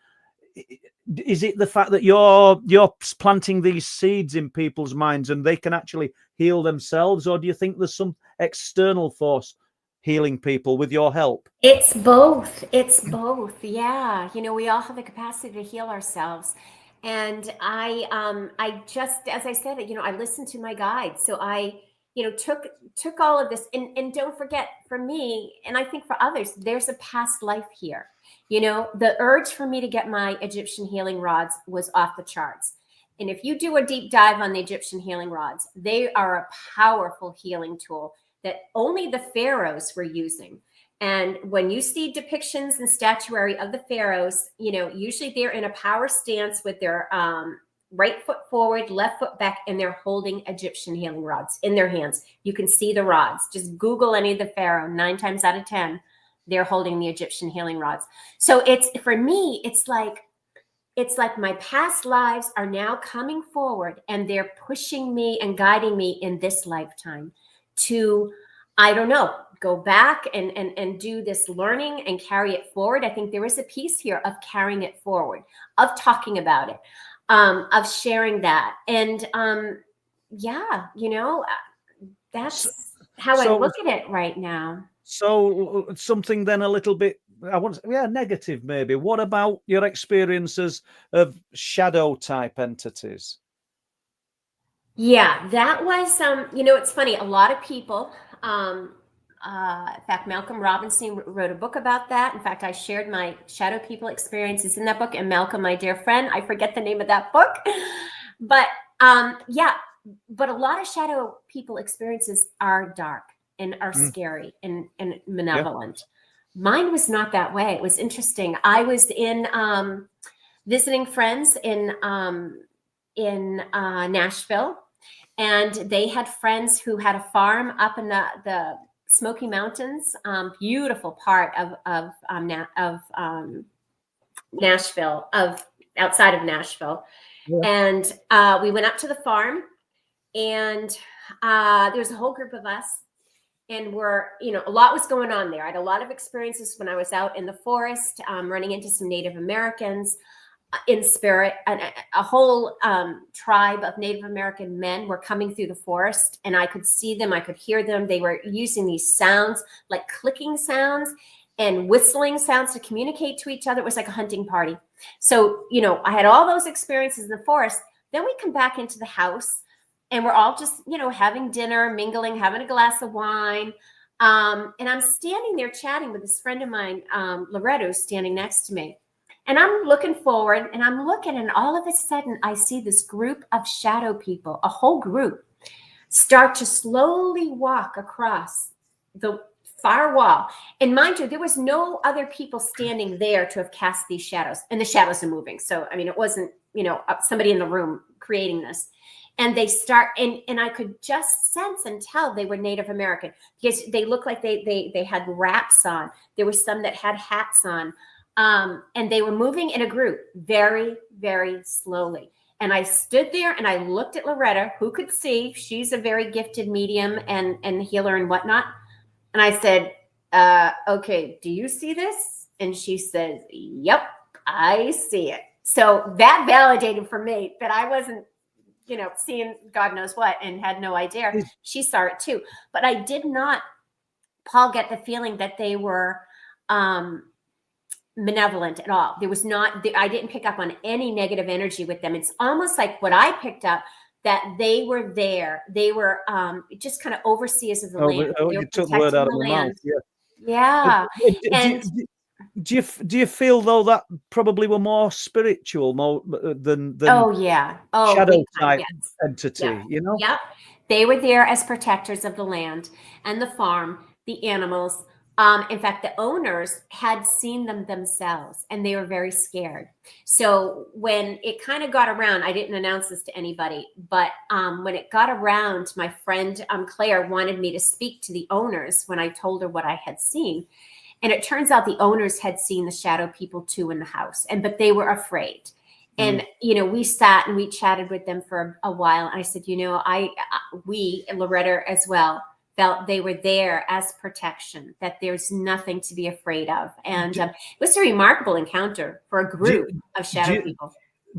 it the fact that you're planting these seeds in people's minds and they can actually heal themselves, or do you think there's some external force healing people with your help? It's both. Yeah. You know, we all have the capacity to heal ourselves. And I just, as I said, you know, I listened to my guides. So I, you know, took all of this and don't forget, for me, and I think for others, there's a past life here. You know, the urge for me to get my Egyptian healing rods was off the charts. And if you do a deep dive on the Egyptian healing rods, they are a powerful healing tool that only the pharaohs were using. And when you see depictions and statuary of the pharaohs, you know, usually they're in a power stance with their right foot forward, left foot back, and they're holding Egyptian healing rods in their hands. You can see the rods. Just Google any of the pharaoh. 9 times out of 10, they're holding the Egyptian healing rods. So for me, it's like my past lives are now coming forward, and they're pushing me and guiding me in this lifetime to, I don't know, go back and do this learning and carry it forward. I think there is a piece here of carrying it forward, of talking about it, of sharing that. And yeah, that's how I look at it right now. So something then a little bit, I want to, negative maybe. What about your experiences of shadow type entities? Yeah, that was, it's funny. A lot of people, in fact, Malcolm Robinson wrote a book about that. In fact, I shared my shadow people experiences in that book. And Malcolm, my dear friend, I forget the name of that book, but yeah, but a lot of shadow people experiences are dark and are scary and malevolent. Mine was not that way. It was interesting. I was in visiting friends in Nashville, and they had friends who had a farm up in the Smoky Mountains, beautiful part of Nashville, outside of Nashville. Yeah. And we went up to the farm, and there was a whole group of us, and a lot was going on there. I had a lot of experiences when I was out in the forest, running into some Native Americans in spirit. A whole tribe of Native American men were coming through the forest, and I could see them, I could hear them. They were using these sounds, like clicking sounds and whistling sounds, to communicate to each other. It was like a hunting party. So, I had all those experiences in the forest. Then we come back into the house, and we're all just, having dinner, mingling, having a glass of wine. And I'm standing there chatting with this friend of mine, Loretta, who's standing next to me. And I'm looking forward, and I'm looking, and all of a sudden I see this group of shadow people, a whole group, start to slowly walk across the far wall. And mind you, there was no other people standing there to have cast these shadows, and the shadows are moving. So, I mean, it wasn't, somebody in the room creating this. And they start, and I could just sense and tell they were Native American, because they looked like they had wraps on. There were some that had hats on. And they were moving in a group very, very slowly. And I stood there and I looked at Loretta, who could see. She's a very gifted medium and healer and whatnot. And I said, okay, do you see this? And she says, yep, I see it. So that validated for me that I wasn't, seeing God knows what and had no idea. She saw it too. But I did not, Paul, get the feeling that they were malevolent at all. There was not, I didn't pick up on any negative energy with them. It's almost like what I picked up, that they were there. They were just kind of overseers of the land. You took the word out of my mouth. Yeah. And do you feel though that probably were more spiritual, more than shadow type entity? Yeah. They were there as protectors of the land and the farm, the animals. In fact, the owners had seen them themselves, and they were very scared. So when it kind of got around, I didn't announce this to anybody, but when it got around, my friend Claire wanted me to speak to the owners when I told her what I had seen. And it turns out the owners had seen the shadow people too in the house, but they were afraid. And, we sat and we chatted with them for a while. And I said, we, Loretta as well, felt they were there as protection, that there's nothing to be afraid of. And it was a remarkable encounter for a group of shadow people.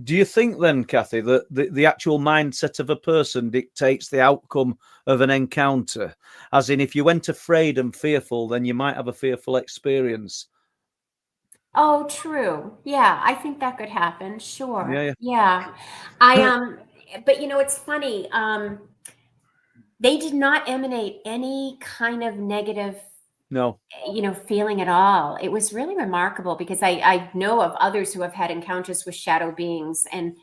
Do you think then, Kathy, that the actual mindset of a person dictates the outcome of an encounter? As in, if you went afraid and fearful, then you might have a fearful experience. Oh, true. Yeah, I think that could happen. Sure. Yeah. But it's funny. They did not emanate any kind of negative, feeling at all. It was really remarkable, because I know of others who have had encounters with shadow beings, and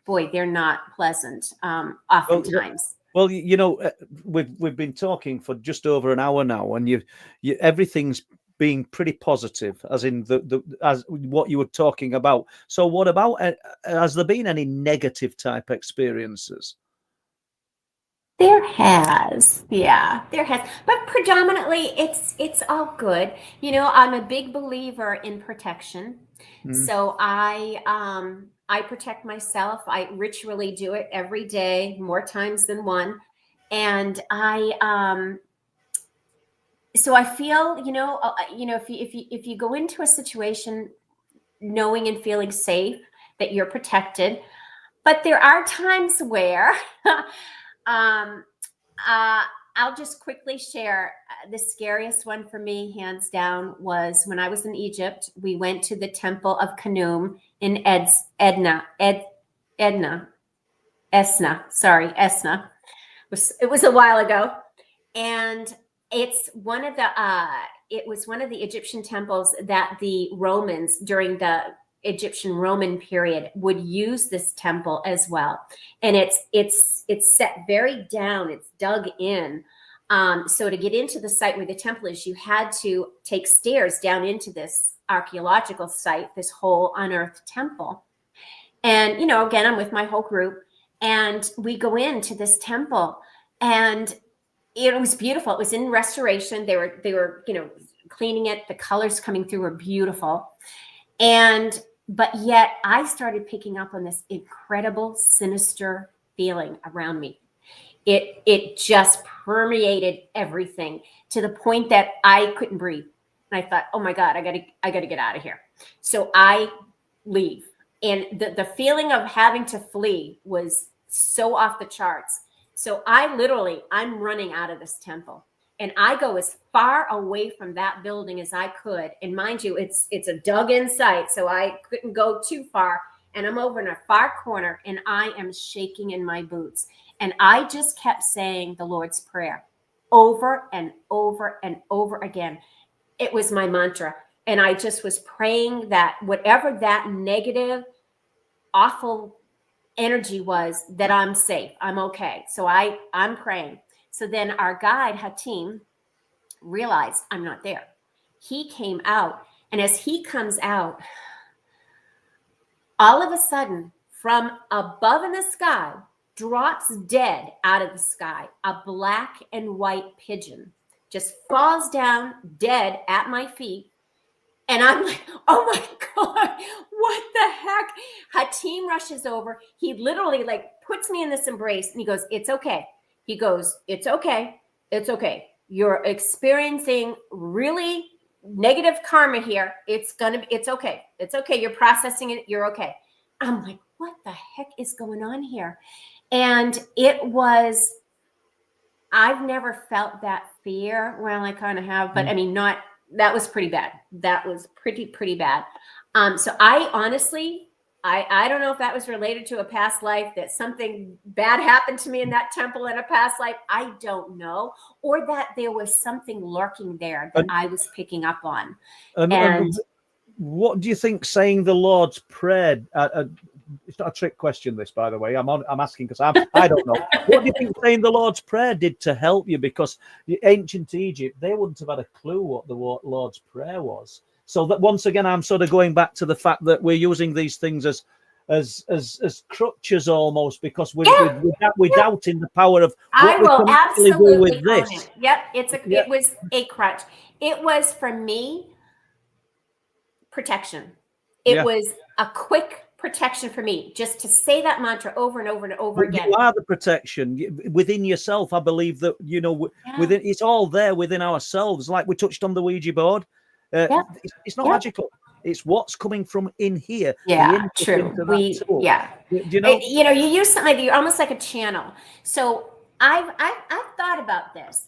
boy, they're not pleasant, oftentimes. Well, we've been talking for just over an hour now, and everything's being pretty positive, as in as what you were talking about. So, what about? Has there been any negative type experiences? There has, but predominantly it's all good. I'm a big believer in protection, so I protect myself. I ritually do it every day, more times than one, and so I feel, if you go into a situation knowing and feeling safe, that you're protected, but there are times where, um, I'll just quickly share the scariest one for me, hands down, was when I was in Egypt. We went to the temple of Khnum in Esna. It was a while ago, and it was one of the Egyptian temples that the Romans, during the Egyptian Roman period, would use this temple as well. And it's set very down, it's dug in. So to get into the site where the temple is, you had to take stairs down into this archaeological site, this whole unearthed temple. And, again, I'm with my whole group, and we go into this temple, and it was beautiful. It was in restoration. They were, cleaning it. The colors coming through were beautiful. But yet I started picking up on this incredible, sinister feeling around me. It just permeated everything to the point that I couldn't breathe. And I thought, oh my God, I gotta get out of here. So I leave. And the feeling of having to flee was so off the charts. So I'm running out of this temple, and I go as far away from that building as I could. And mind you, it's a dug in site, so I couldn't go too far. And I'm over in a far corner, and I am shaking in my boots. And I just kept saying the Lord's Prayer over and over and over again. It was my mantra. And I just was praying that whatever that negative, awful energy was, that I'm safe, I'm okay. So I'm praying. So then our guide, Hatim, realized I'm not there. He came out. And as he comes out, all of a sudden, from above in the sky, drops dead out of the sky, a black and white pigeon just falls down dead at my feet. And I'm like, oh my God, what the heck? Hatim rushes over. He literally puts me in this embrace, and he goes, it's okay. He goes, it's okay. It's okay. You're experiencing really negative karma here. It's okay. It's okay. You're processing it. You're okay. I'm like, what the heck is going on here? And I've never felt that fear. Well, I kind of have, but I mean, that was pretty bad. That was pretty bad. So I honestly, I don't know if that was related to a past life, that something bad happened to me in that temple in a past life. I don't know. Or that there was something lurking there that I was picking up on. And what do you think saying the Lord's Prayer? It's not a trick question, this, by the way. I'm asking because I don't know. What do you think saying the Lord's Prayer did to help you? Because the ancient Egypt, they wouldn't have had a clue what the Lord's Prayer was. So that once again, I'm sort of going back to the fact that we're using these things as crutches almost, because we're doubting the power of what I we will can actually do with this. it. Yep, it was a crutch. It was, for me, protection. It was a quick protection for me, just to say that mantra over and over and over again. You are the protection within yourself. I believe that, within, it's all there within ourselves. Like we touched on the Ouija board. It's not magical. It's what's coming from in here. Yeah, true. You use something like, you're almost like a channel. So I've thought about this,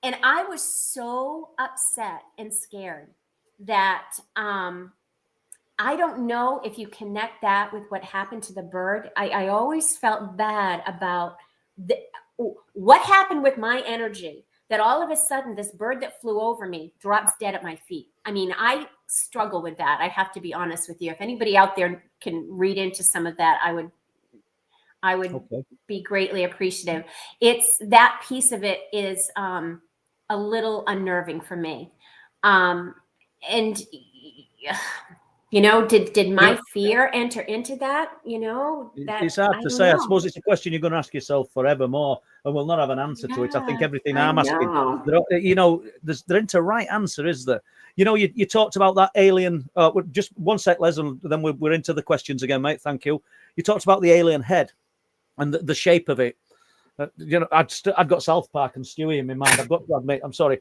and I was so upset and scared that I don't know if you connect that with what happened to the bird. I always felt bad about what happened with my energy, that all of a sudden this bird that flew over me drops dead at my feet. I mean, I struggle with that. I have to be honest with you. If anybody out there can read into some of that, I would be greatly appreciative. It's that piece of it is a little unnerving for me. Did my fear enter into that? It's hard to say. I suppose it's a question you're going to ask yourself forevermore, and we'll not have an answer to it. I think everything I'm asking, there ain't a right answer, is there? You talked about that alien. Just one sec, Les, and then we're into the questions again, mate. Thank you. You talked about the alien head and the shape of it. I've got South Park and Stewie in my mind. I've got to admit, I'm sorry.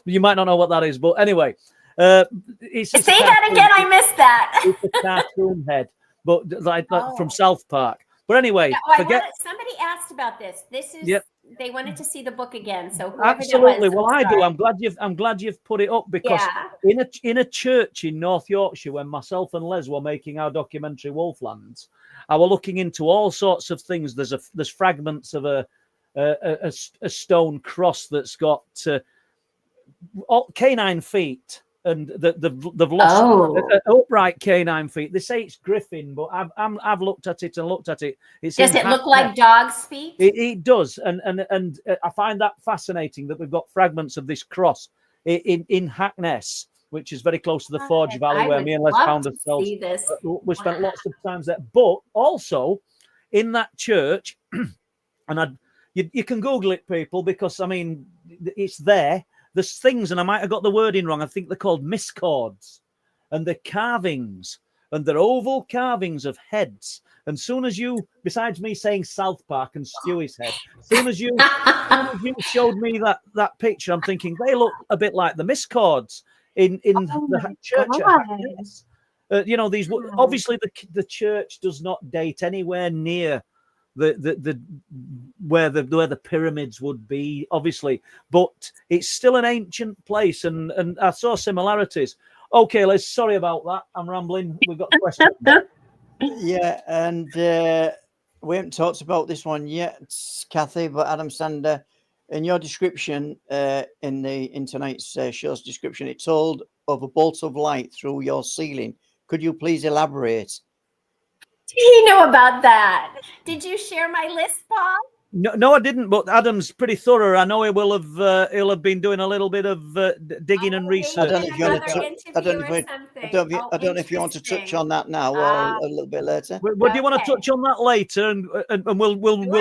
You might not know what that is, but anyway, it's Say that again. I missed that. It's a cartoon head, but like from South Park. But anyway, somebody asked about this. This is they wanted to see the book again. So absolutely. Well, I do. I'm glad you've put it up because in a church in North Yorkshire, when myself and Les were making our documentary Wolflands, I were looking into all sorts of things. There's fragments of a stone cross that's got canine feet. And they've lost upright canine feet. They say it's griffin, but I've looked at it and looked at it. Does it look like dog's feet? It does, and I find that fascinating that we've got fragments of this cross in Hackness, which is very close to the Forge Valley, where me and Les found ourselves. We spent lots of times there, but also in that church, and you can Google it, people, because I mean it's there. There's things, and I might have got the wording wrong. I think they're called miscords, and they're carvings, and they're oval carvings of heads. And soon as you, besides me saying South Park and Stewie's head, soon as you showed me that picture, I'm thinking they look a bit like the miscords in the church. These obviously the church does not date anywhere near where the pyramids would be, obviously, but it's still an ancient place, and I saw similarities. Okay, Les, sorry about that. I'm rambling. We've got questions. Yeah, and we haven't talked about this one yet, Kathy, but Adam Sander, in your description, in tonight's show's description, it told of a bolt of light through your ceiling. Could you please elaborate? You know about that. Did you share my list, Paul? No, I didn't. But Adam's pretty thorough. I know he'll have been doing a little bit of digging and research. I don't know if you want to touch on that now or a little bit later. Well, do you want to touch on that later, and we'll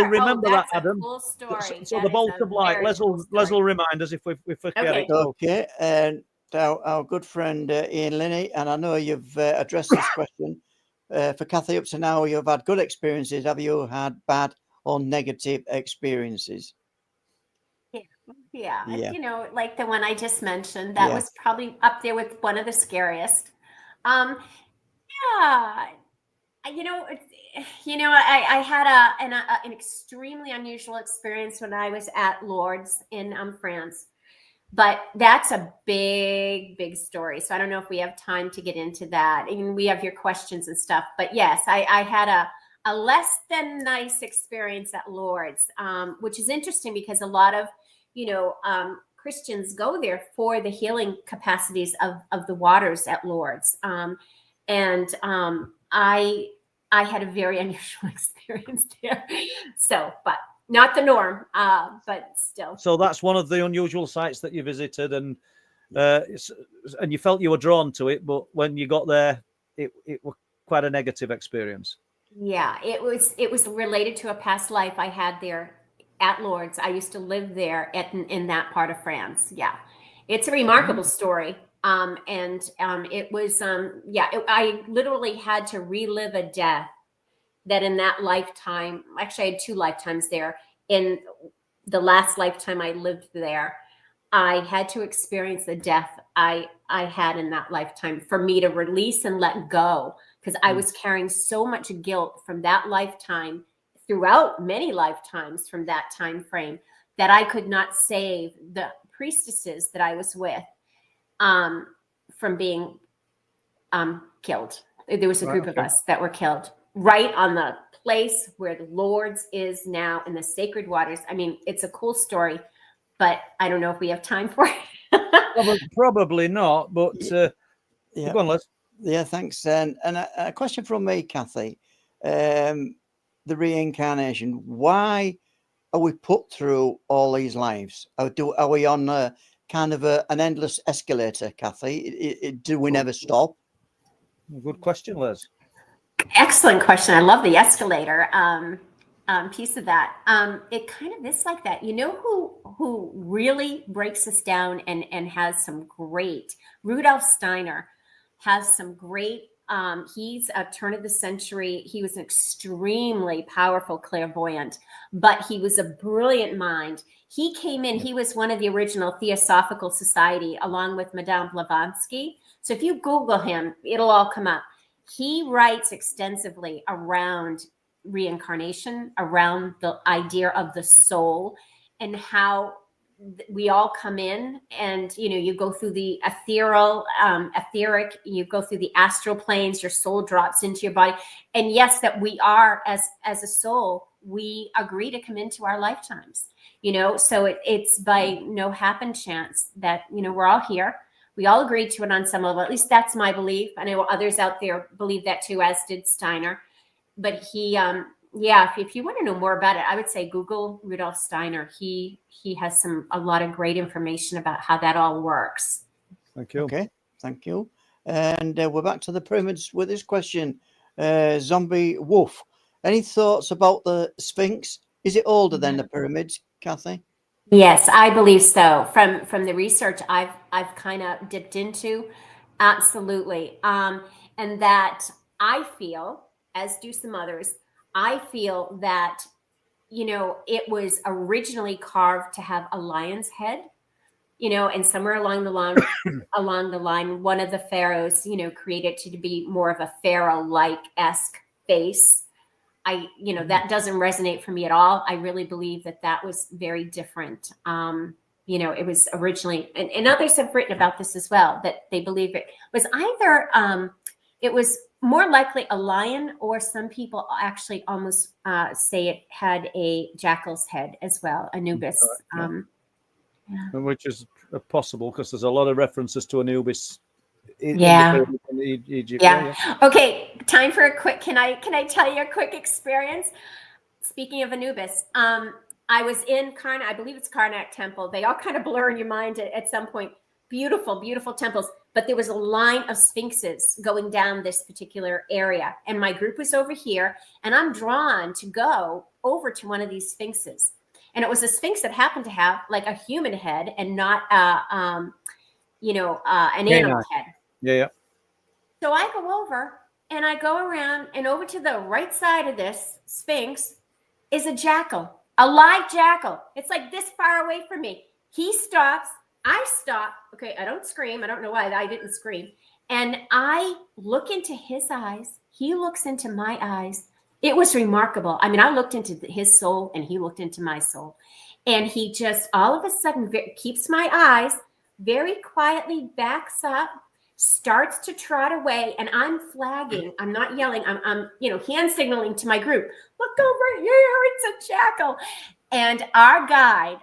remember that, Adam. Cool story. So the bolt of light. Les will remind us if we forget it. Okay, and our good friend Ian Linney, and I know you've addressed this question. For Kathy, up to now, you've had good experiences. Have you had bad or negative experiences? Yeah. You know, like the one I just mentioned, that was probably up there with one of the scariest. I had an extremely unusual experience when I was at Lourdes in France. But that's a big story. So I don't know if we have time to get into that. I mean, we have your questions and stuff. But yes, I had a less than nice experience at Lourdes, which is interesting because a lot of, Christians go there for the healing capacities of the waters at Lourdes. I had a very unusual experience there. So, but not the norm, but still. So that's one of the unusual sites that you visited, and you felt you were drawn to it, but when you got there, it was quite a negative experience. Yeah, it was related to a past life I had there at Lourdes. I used to live there in that part of France. Yeah, it's a remarkable story. It was I literally had to relive a death that in that lifetime, actually I had 2 lifetimes there. In the last lifetime I lived there, I had to experience the death I had in that lifetime for me to release and let go, because I was carrying so much guilt from that lifetime throughout many lifetimes from that time frame that I could not save the priestesses that I was with from being killed. There was a group of us that were killed right on the place where the Lourdes is now in the sacred waters. I mean, it's a cool story, but I don't know if we have time for it. Probably not, but go on, Les. Yeah, thanks. And a question from me, Kathy. The reincarnation. Why are we put through all these lives? Are we on a kind of an endless escalator, Kathy? Do we never stop? Good question, Les. Excellent question. I love the escalator piece of that. It kind of is like that. You know who really breaks us down and has some great, Rudolf Steiner has some great He's a turn of the century. He was an extremely powerful clairvoyant, but he was a brilliant mind. He came in, he was one of the original Theosophical Society along with Madame Blavatsky. So if you Google him, it'll all come up. He writes extensively around reincarnation, around the idea of the soul and how we all come in and, you know, you go through the etheric, you go through the astral planes, your soul drops into your body. And yes, that we are, as a soul, we agree to come into our lifetimes, you know, so it's by no happen chance that, you know, we're all here. We all agreed to it on some level. At least that's my belief. I know others out there believe that too, as did Steiner. But he, yeah, if you want to know more about it, I would say Google Rudolf Steiner. He has a lot of great information about how that all works. Thank you. Okay, thank you. And we're back to the pyramids with this question. Zombie Wolf, any thoughts about the Sphinx? Is it older than the pyramids, Kathy? Yes, I believe so. From the research I've kind of dipped into, absolutely. And that I feel, as do some others, I feel that, you know, it was originally carved to have a lion's head, you know, and somewhere along the line, one of the pharaohs, you know, created to be more of a pharaoh-like-esque face. You know, that doesn't resonate for me at all. I really believe that was very different. You know, it was originally, and others have written about this as well, that they believe it was either, it was more likely a lion, or some people actually almost say it had a jackal's head as well, Anubis. Yeah. Which is possible because there's a lot of references to Anubis in Egypt. Yeah. Okay, time for a quick. Can I tell you a quick experience? Speaking of Anubis, I was in Karnak. I believe it's Karnak Temple. They all kind of blur in your mind at some point. Beautiful, beautiful temples. But there was a line of sphinxes going down this particular area, and my group was over here, and I'm drawn to go over to one of these sphinxes. And it was a sphinx that happened to have like a human head and not an animal head. Yeah. So I go over and I go around, and over to the right side of this sphinx is a jackal, a live jackal. It's like this far away from me. He stops. I stop. Okay, I don't scream. I don't know why I didn't scream. And I look into his eyes. He looks into my eyes. It was remarkable. I mean, I looked into his soul and he looked into my soul. And he just all of a sudden keeps my eyes, very quietly backs up, starts to trot away, and I'm flagging. I'm not yelling. I'm hand signaling to my group. Look over here. It's a jackal. And our guide,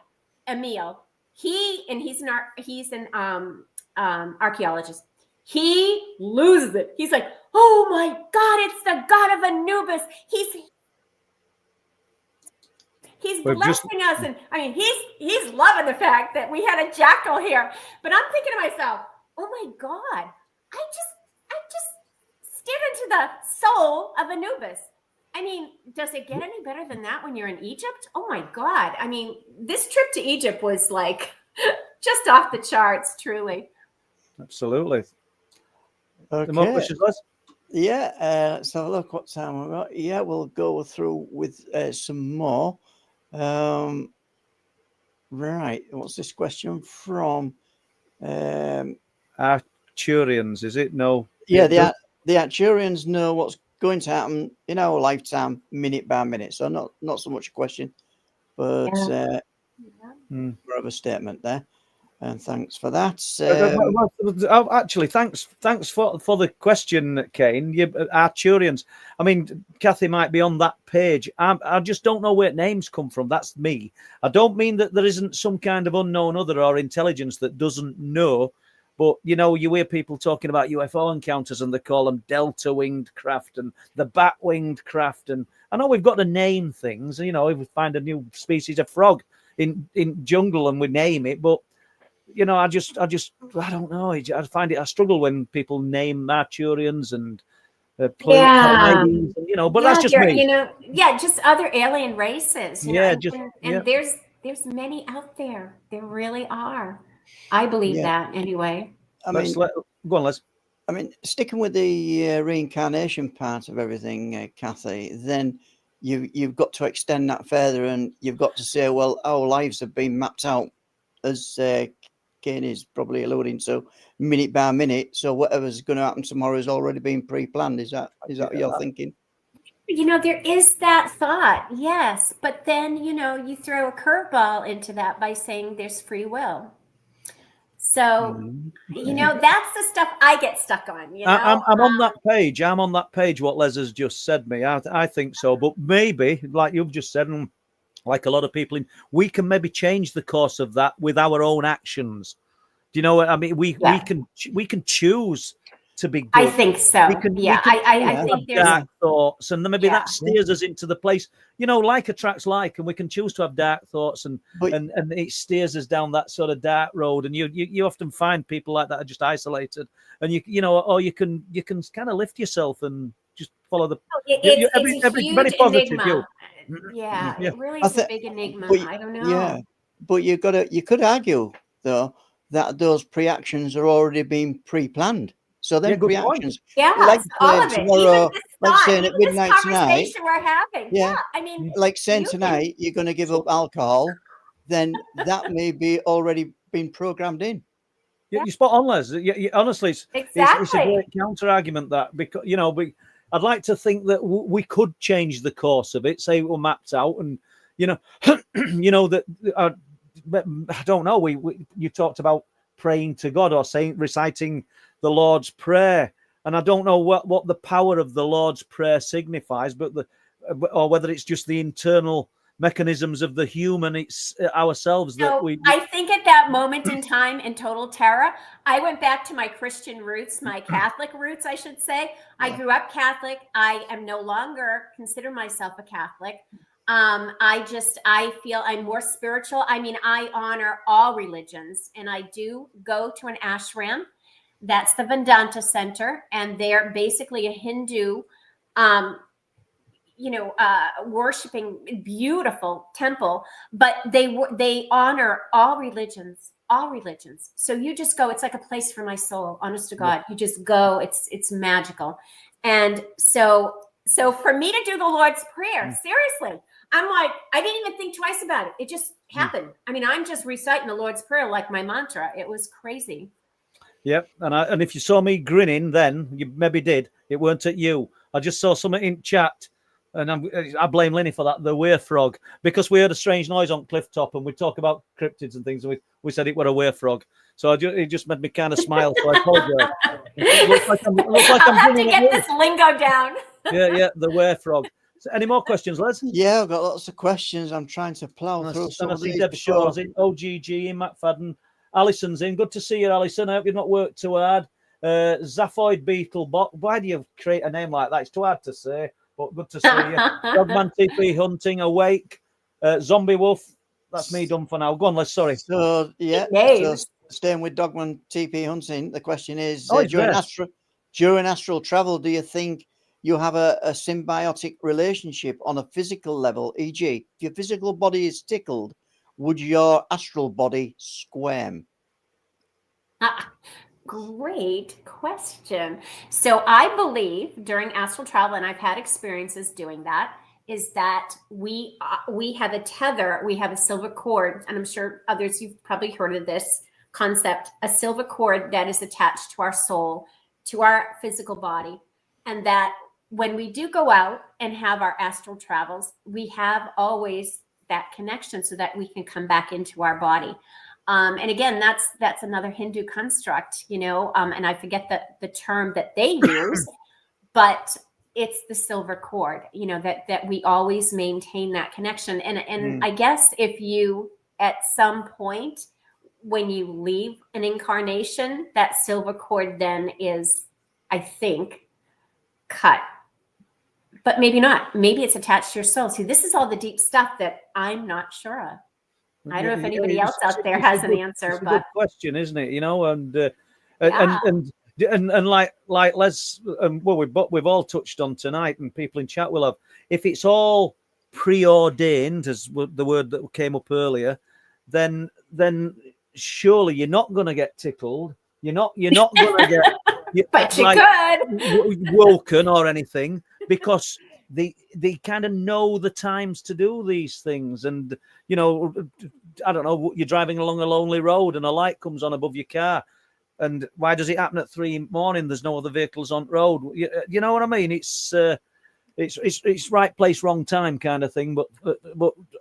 Emil, he's an archaeologist. He loses it. He's like, oh my God, it's the god of Anubis. He's blessing us. And I mean, he's loving the fact that we had a jackal here. But I'm thinking to myself, oh my God, I just steered into the soul of Anubis. I mean, does it get any better than that when you're in Egypt? Oh my God. I mean, this trip to Egypt was like just off the charts, truly. Absolutely. Okay. More questions, Les? Yeah, let's have a look what time we've got. Yeah, we'll go through with some more. Right, what's this question from? Arcturians, is it? No. Yeah, the Arcturians know what's going to happen in our lifetime, minute by minute. So not so much a question, but more of a statement there. And thanks for that. Actually, thanks for the question, Kane. Arcturians. I mean, Kathy might be on that page. I just don't know where names come from. That's me. I don't mean that there isn't some kind of unknown other or intelligence that doesn't know. But, you know, you hear people talking about UFO encounters and they call them delta-winged craft and the bat-winged craft. And I know we've got to name things. You know, if we find a new species of frog in jungle and we name it, but you know, I don't know. I find it. I struggle when people name Arcturians and Pleiadians, you know. But that's just me. You know, just other alien races. There's many out there. There really are. I believe that anyway. I mean, go on, Les. I mean, sticking with the reincarnation part of everything, Kathy, then you've got to extend that further, and you've got to say, well, our lives have been mapped out, as Kane is probably alluding to, minute by minute. So whatever's going to happen tomorrow has already been pre-planned. Is that what you're thinking? There is that thought, yes. But then, you throw a curveball into that by saying there's free will. So, that's the stuff I get stuck on. I'm on that page. I'm on that page. What Les has just said me. I think so. But maybe, like you've just said, and like a lot of people, we can maybe change the course of that with our own actions. Do you know what I mean? We can choose to be good. I think so. I think there's dark thoughts, and then maybe that steers us into the place. Like attracts like, and we can choose to have dark thoughts, and it steers us down that sort of dark road. And you often find people like that are just isolated, and you can kind of lift yourself and just follow the. It's a huge very positive enigma. view. Yeah, it really is a big enigma. I don't know. Yeah, but you could argue though that those pre-actions are already being pre-planned. So then pre-actions, like all of it. Tomorrow, Even like saying at midnight tonight, we're having. I mean, like saying tonight you're going to give up alcohol, then that may be already been programmed in. You spot on, Les. Honestly, it's a great counter argument that, because I'd like to think that we could change the course of it. Say we're mapped out, and that I don't know. You talked about praying to God or reciting the Lord's Prayer, and I don't know what the power of the Lord's Prayer signifies, or whether it's just the internal mechanisms of the human, it's ourselves that we. I think at that moment in time, in total terror, I went back to my Christian roots, my Catholic roots, I should say. I grew up Catholic. I am no longer consider myself a Catholic. I feel I'm more spiritual. I mean, I honor all religions, and I do go to an ashram. That's the Vedanta Center, and they're basically a Hindu, worshiping beautiful temple, but they honor all religions. So you just go. It's like a place for my soul. Honest to God, you just go. It's magical, and so for me to do the Lord's Prayer, seriously, I'm like, I didn't even think twice about it. It just happened. I mean, I'm just reciting the Lord's Prayer like my mantra. It was crazy. Yep, and if you saw me grinning, then you maybe did. It weren't at you. I just saw something in chat, and I blame Lenny for that. The were frog, because we heard a strange noise on cliff top, and we talk about cryptids and things, and we said it were a were frog. So it just made me kind of smile. So I apologize. It looks like I'm have to get this lingo down. Yeah, the were frog. So any more questions, Les? Yeah, I've got lots of questions. I'm trying to plow through some of these. Deb Shaw's in, OGG in, McFadden. Alison's in. Good to see you, Alison. I hope you've not worked too hard. Zaphoid Beetlebot. Why do you create a name like that? It's too hard to say, but good to see you. Dogman TP Hunting, Awake. Zombie Wolf. That's me done for now. Go on, Les. Sorry. So, staying with Dogman TP Hunting, the question is, during astral travel, do you think you have a symbiotic relationship on a physical level? E.g., if your physical body is tickled, would your astral body squirm? Great question. So I believe during astral travel, and I've had experiences doing that, is that we have a tether, we have a silver cord, and I'm sure others, you've probably heard of this concept, a silver cord that is attached to our soul, to our physical body, and that when we do go out and have our astral travels, we have always that connection so that we can come back into our body. And again, that's another Hindu construct, and I forget the term that they use, but it's the silver cord, that we always maintain that connection. And I guess if you, at some point, when you leave an incarnation, that silver cord then is, I think, cut. But maybe not. Maybe it's attached to your soul. See, this is all the deep stuff that I'm not sure of. I don't know if anybody else out there has an answer. It's a good question, isn't it? And like Les, we've all touched on tonight, and people in chat will have. If it's all preordained, as the word that came up earlier, then surely you're not going to get tickled. You're not going to get. But you like, could. woken or anything, because they kind of know the times to do these things. And you know, I don't know, you're driving along a lonely road and a light comes on above your car, and why does it happen at 3 a.m? There's no other vehicles on road. You know what I mean? It's right place, wrong time kind of thing, but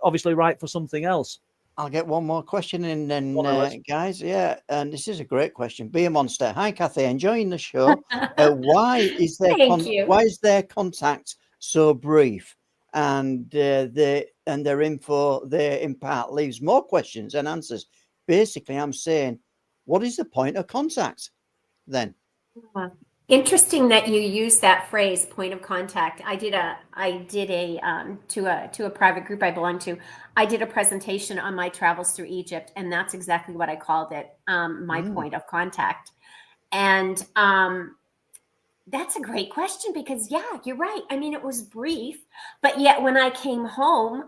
obviously right for something else. I'll get one more question in then, On, guys. Yeah, and this is a great question. Be a monster. Hi, Kathy. Enjoying the show. Why is Thank you. why is their contact so brief, and their info they impart leaves more questions than answers? Basically, I'm saying, what is the point of contact then? Interesting that you use that phrase, point of contact. I did a to a private group I belong to. I did a presentation on my travels through Egypt, and that's exactly what I called it, my point of contact. And that's a great question, because yeah, you're right. I mean, it was brief, but yet when I came home,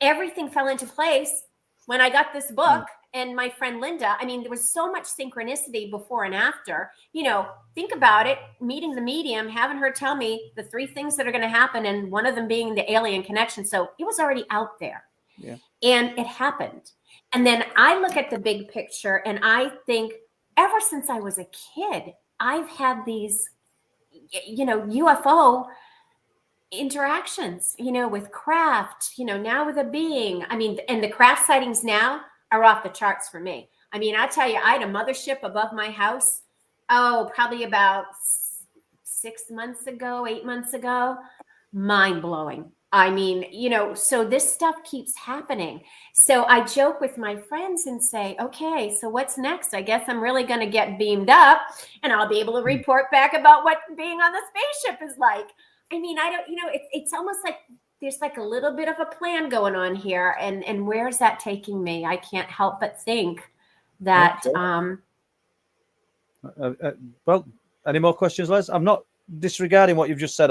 everything fell into place when I got this book. And my friend Linda, I mean, there was so much synchronicity before and after. You know, think about it, meeting the medium, having her tell me the 3 things that are going to happen, and one of them being the alien connection. So it was already out there. Yeah. And it happened. And then I look at the big picture and I think, ever since I was a kid, I've had these, you know, UFO interactions, you know, with craft, you know, now with a being. I mean, and the craft sightings now are off the charts for me. I mean, I tell you, I had a mothership above my house, probably about 6 months ago, 8 months ago. Mind blowing. I mean, you know, so this stuff keeps happening. So I joke with my friends and say, okay, so what's next? I guess I'm really going to get beamed up and I'll be able to report back about what being on the spaceship is like. I mean, I don't, you know, it's almost like there's like a little bit of a plan going on here. And where's that taking me? I can't help but think that. Okay. Well, any more questions, Les? I'm not disregarding what you've just said.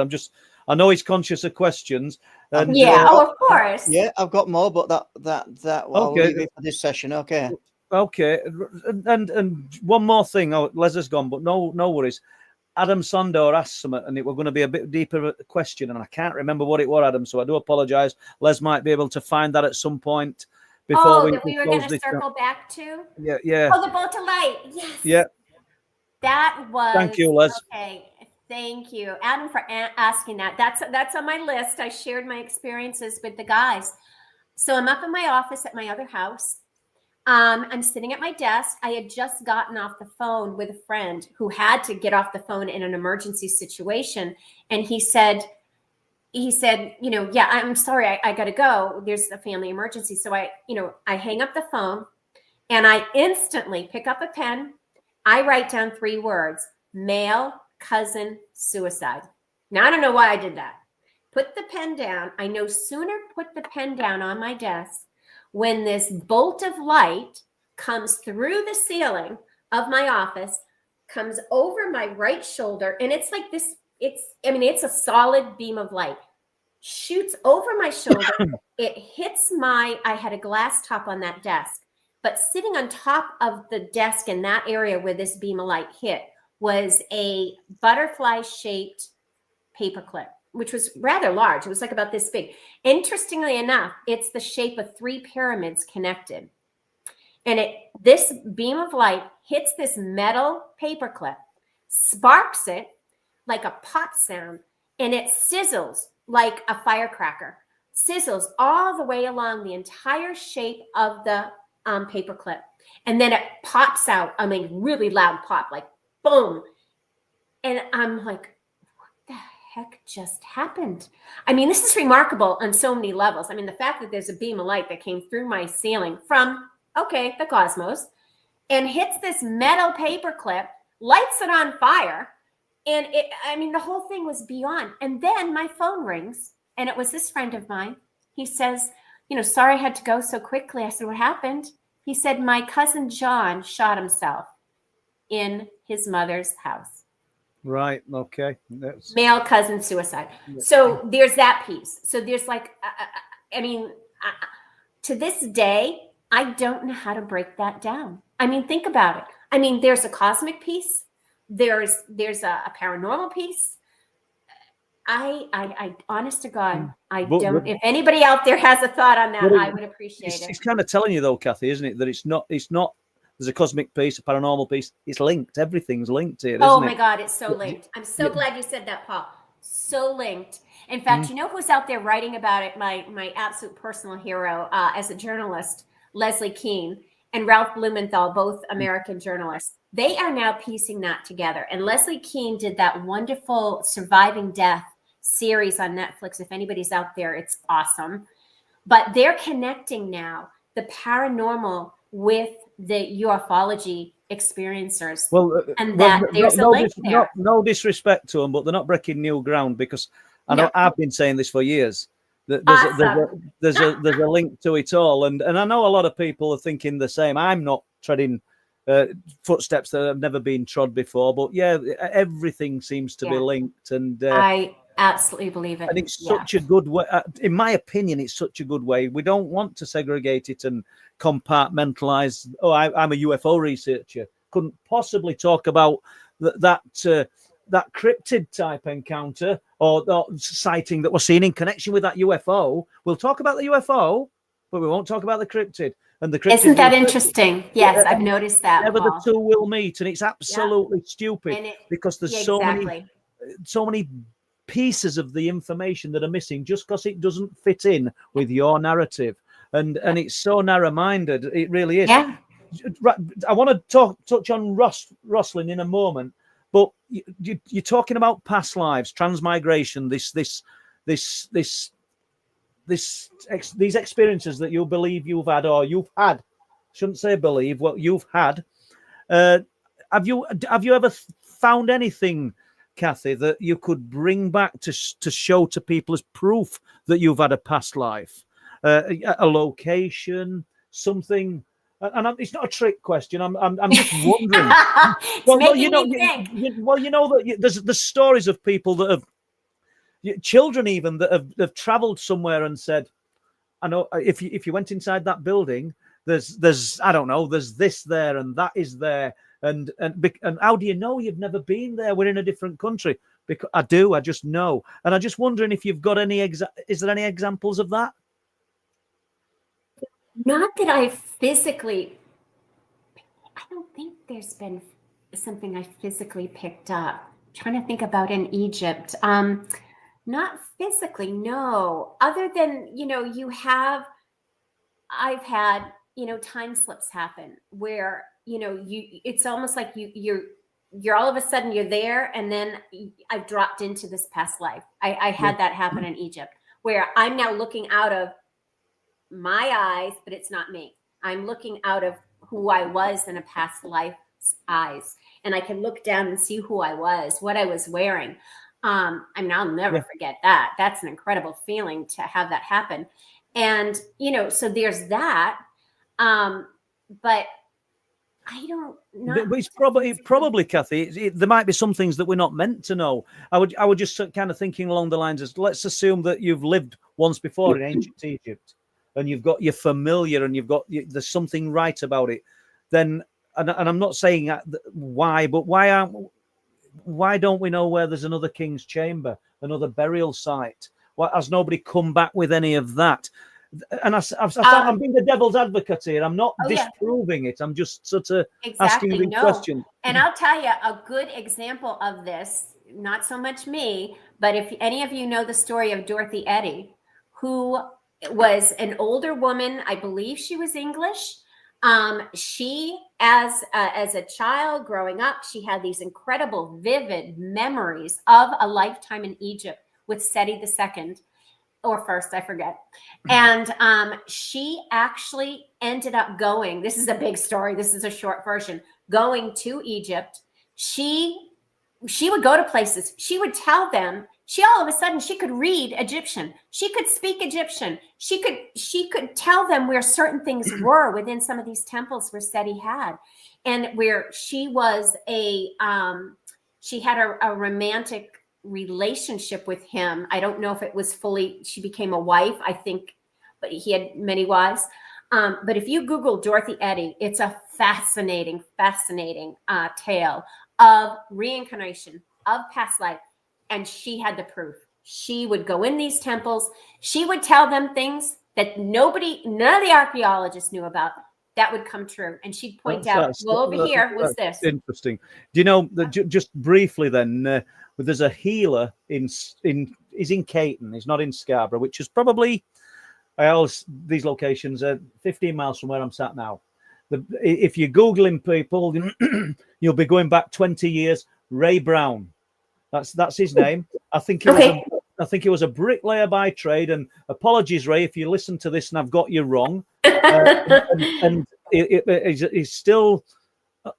I know he's conscious of questions. And, yeah. Of course. Yeah, I've got more, but that I'll leave it for this session. Okay. Okay. And one more thing. Oh, Les has gone, but no worries. Adam Sondor asked something, and it was going to be a bit deeper question, and I can't remember what it was, Adam. So I do apologize. Les might be able to find that at some point before that we were going to circle back to. Yeah. Oh, the bolt of light. Yes. Yeah. That was. Thank you, Les. Okay. Thank you, Adam, for asking that. That's on my list. I shared my experiences with the guys. So I'm up in my office at my other house. I'm sitting at my desk. I had just gotten off the phone with a friend who had to get off the phone in an emergency situation. And he said, you know, yeah, I'm sorry, I got to go. There's a family emergency. So I hang up the phone and I instantly pick up a pen. I write down 3 words: male, cousin, suicide. Now, I don't know why I did that. Put the pen down. I no sooner put the pen down on my desk when this bolt of light comes through the ceiling of my office, comes over my right shoulder, and it's like this, it's a solid beam of light, shoots over my shoulder. It hits I had a glass top on that desk, but sitting on top of the desk in that area where this beam of light hit was a butterfly-shaped paperclip, which was rather large. It was like about this big. Interestingly enough, it's the shape of 3 pyramids connected. And this beam of light hits this metal paperclip, sparks it like a pop sound, and it sizzles like a firecracker, sizzles all the way along the entire shape of the paperclip. And then it pops out, really loud pop, like boom. And I'm like, heck just happened? I mean, this is remarkable on so many levels. I mean, the fact that there's a beam of light that came through my ceiling from, the cosmos, and hits this metal paperclip, lights it on fire. And the whole thing was beyond. And then my phone rings, and it was this friend of mine. He says, sorry I had to go so quickly. I said, what happened? He said, my cousin John shot himself in his mother's house. Right. Okay. Male cousin suicide. Yeah. So there's that piece. So there's to this day, I don't know how to break that down. Think about it. There's a cosmic piece, there's a paranormal piece. I honest to God, I don't. If anybody out there has a thought on that, I would appreciate it. It's kind of telling you though, Kathy, isn't it, that it's not. There's a cosmic piece, a paranormal piece. It's linked. Everything's linked here. Oh isn't my it? God, it's so linked. I'm so glad you said that, Paul. So linked. In fact, you know who's out there writing about it? My absolute personal hero as a journalist, Leslie Kean and Ralph Blumenthal, both American journalists. They are now piecing that together. And Leslie Kean did that wonderful Surviving Death series on Netflix. If anybody's out there, it's awesome. But they're connecting now the paranormal with the ufology experiencers. Well, and that there's a link there. No disrespect to them, but they're not breaking new ground, because I know I've been saying this for years. There's a link to it all, and I know a lot of people are thinking the same. I'm not treading footsteps that have never been trod before, but yeah, everything seems to be linked, and I absolutely believe it. And it's such a good way. In my opinion, it's such a good way. We don't want to segregate it and compartmentalize. Oh, I'm a UFO researcher. Couldn't possibly talk about that cryptid type encounter or sighting that we're seeing in connection with that UFO. We'll talk about the UFO, but we won't talk about the cryptid. And the cryptid, isn't that interesting? Yes, I've noticed that. Never the two will meet, and it's absolutely stupid because there's so many pieces of the information that are missing just because it doesn't fit in with your narrative, and it's so narrow-minded. It really is. Yeah. I want to touch on Roslin in a moment, but you're talking about past lives, transmigration, these experiences that you believe you've had, or you've had. Shouldn't say believe. Well, you've had. Have you ever found anything, Kathy, that you could bring back to show to people as proof that you've had a past life, a location, something? And it's not a trick question. I'm just wondering. You know that there's stories of people that have, children even, that have traveled somewhere and said, I know if you went inside that building, there's I don't know, there's this there and that is there. And how do you know you've never been there? We're in a different country. Because I just know. And I'm just wondering if you've got is there any examples of that? Not that I physically, I don't think there's been something I physically picked up. I'm trying to think about in Egypt. Not physically, no. Other than, I've had, time slips happen where, it's almost like you're all of a sudden you're there, and then I've dropped into this past life. I had that happen in Egypt, where I'm now looking out of my eyes, but it's not me. I'm looking out of who I was in a past life's eyes, and I can look down and see who I was, what I was wearing. I'll never forget that. That's an incredible feeling to have that happen. And, so there's that. But I don't know. But it's probably, Kathy, there might be some things that we're not meant to know. I would just kind of thinking along the lines of, let's assume that you've lived once before in ancient Egypt, and you're familiar, and there's something right about it. Then, and I'm not saying why, but why don't we know where there's another king's chamber, another burial site? Why has nobody come back with any of that? And I'm being the devil's advocate here. I'm not disproving it. I'm just sort of asking the question. And I'll tell you a good example of this, not so much me, but if any of you know the story of Dorothy Eddy, who was an older woman, I believe she was English. She, as a child growing up, she had these incredible, vivid memories of a lifetime in Egypt with Seti II. Or first, I forget. And she actually ended up going, this is a big story, this is a short version, going to Egypt. She would go to places, she would tell them, all of a sudden, she could read Egyptian. She could speak Egyptian. She could tell them where certain things were within some of these temples where Seti had. And where she was she had a romantic relationship with him. I don't know if it was she became a wife, I think, but he had many wives. But if you Google Dorothy Eddy, it's a fascinating tale of reincarnation, of past life. And she had the proof. She would go in these temples. She would tell them things that none of the archaeologists knew about, that would come true. And she'd point out, well, over here was this. Interesting. Do you know, just briefly then, there's a healer he's in Caton, he's not in Scarborough, which is probably, these locations are 15 miles from where I'm sat now. If you're Googling people, you'll be going back 20 years. Ray Brown, that's his name. I think he was a bricklayer by trade. And apologies, Ray, if you listen to this and I've got you wrong. And he's still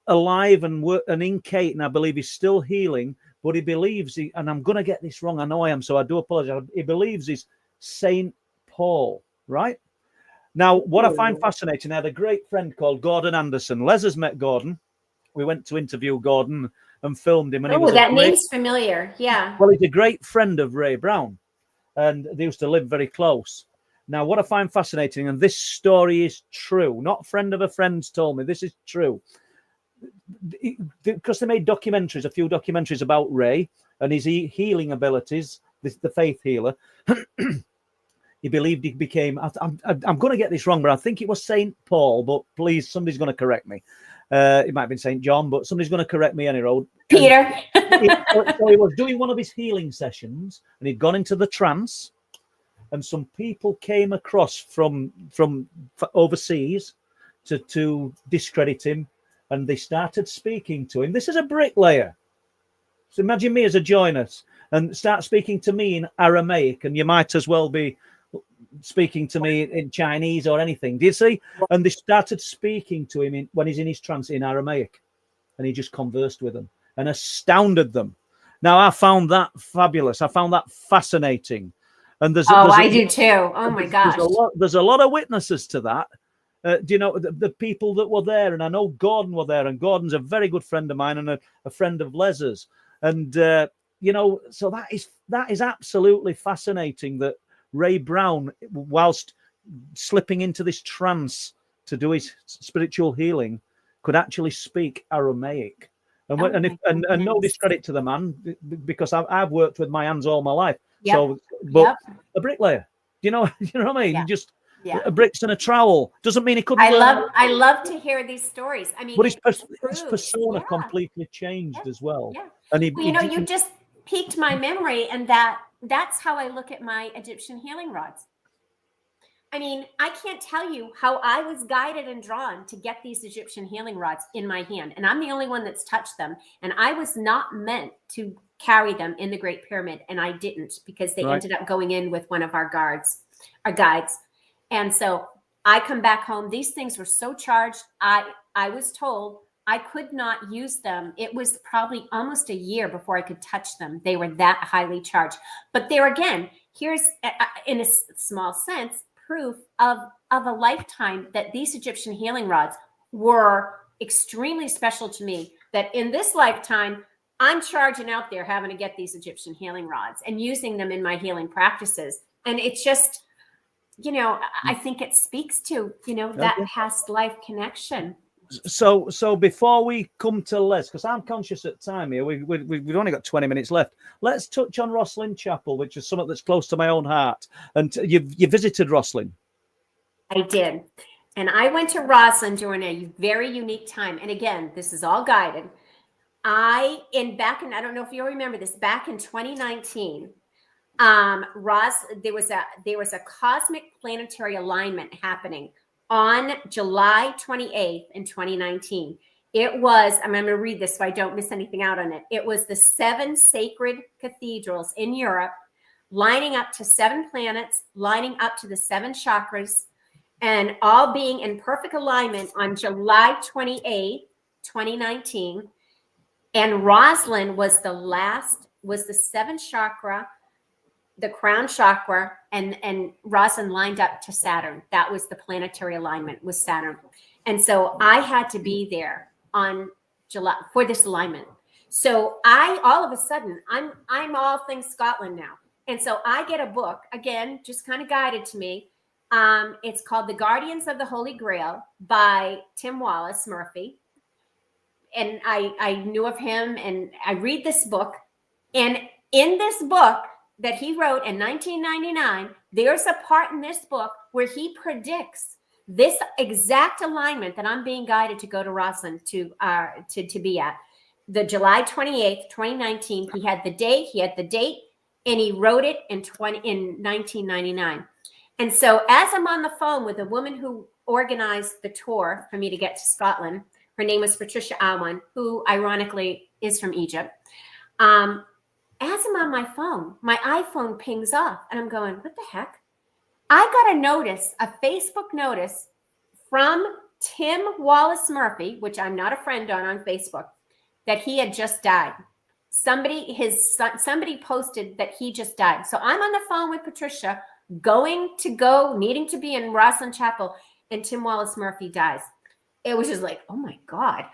alive and in Caton. I believe he's still healing, but he believes and I'm going to get this wrong. I know I am, so I do apologize. He believes he's Saint Paul, right? Now, what I find fascinating, I had a great friend called Gordon Anderson. Les has met Gordon. We went to interview Gordon and filmed him. And that name's familiar. Yeah. Well, he's a great friend of Ray Brown, and they used to live very close. Now, what I find fascinating, and this story is true, not a friend of a friend's told me, this is true. Because they made documentaries, a few documentaries about Ray and his healing abilities, the faith healer. He believed he became, I'm going to get this wrong, but I think it was St. Paul, but please, somebody's going to correct me. It might have been St. John, but somebody's going to correct me any road. Peter. So he was doing one of his healing sessions, and he'd gone into the trance, and some people came across from overseas to discredit him, and they started speaking to him. This is a bricklayer. So imagine me as a joiners, and start speaking to me in Aramaic, and you might as well be speaking to me in Chinese or anything. Do you see? And they started speaking to him when he's in his trance in Aramaic, and he just conversed with them and astounded them. Now, I found that fabulous. I found that fascinating. And I do too. Oh my gosh. There's a lot of witnesses to that. Do you know the people that were there? And I know Gordon were there, and Gordon's a very good friend of mine and a friend of Les's. And so that is absolutely fascinating that Ray Brown, whilst slipping into this trance to do his spiritual healing, could actually speak Aramaic. And no discredit to the man, because I've worked with my hands all my life. Yep. So, but a bricklayer, you know what I mean? Yeah. Just a bricks and a trowel doesn't mean he couldn't. I love to hear these stories. I mean, but his persona completely changed as well. Yeah. And you just piqued my memory, and that's how I look at my Egyptian healing rods. I mean, I can't tell you how I was guided and drawn to get these Egyptian healing rods in my hand. And I'm the only one that's touched them. And I was not meant to carry them in the Great Pyramid. And I didn't, because they ended up going in with one of our guides. And so I come back home. These things were so charged. I was told I could not use them. It was probably almost a year before I could touch them. They were that highly charged. But there again, here's, in a small sense, proof of a lifetime that these Egyptian healing rods were extremely special to me, that in this lifetime, I'm charging out there having to get these Egyptian healing rods and using them in my healing practices. And it's just, I think it speaks to, that past life connection. So before we come to Les, because I'm conscious at time here, we've only got 20 minutes left. Let's touch on Roslin Chapel, which is something that's close to my own heart. And you visited Roslin. I did. And I went to Roslin during a very unique time. And again, this is all guided. I don't know if you remember this, back in 2019, there was a cosmic planetary alignment happening on July 28th in 2019. It was, I'm going to read this so I don't miss anything out on it. It was the 7 sacred cathedrals in Europe, lining up to 7 planets, lining up to the 7 chakras, and all being in perfect alignment on July 28th, 2019. And Roslin was the 7th chakra, the crown chakra, and Roslin lined up to Saturn. That was the planetary alignment with Saturn. And so I had to be there on July for this alignment. So all of a sudden, I'm all things Scotland now. And so I get a book, again, just kind of guided to me. It's called The Guardians of the Holy Grail by Tim Wallace Murphy. and I knew of him, and I read this book, and in this book that he wrote in 1999, there's a part in this book where he predicts this exact alignment that I'm being guided to go to Roslin to be at. The July 28th, 2019, he had the date, and he wrote it in 1999. And so as I'm on the phone with a woman who organized the tour for me to get to Scotland, her name was Patricia Awan, who ironically is from Egypt. As I'm on my phone, my iPhone pings off, and I'm going, what the heck? I got a Facebook notice from Tim Wallace Murphy, which I'm not a friend on Facebook, that he had just died. Somebody posted that he just died. So I'm on the phone with Patricia, needing to be in Roslin Chapel, and Tim Wallace Murphy dies. It was just like, oh my God.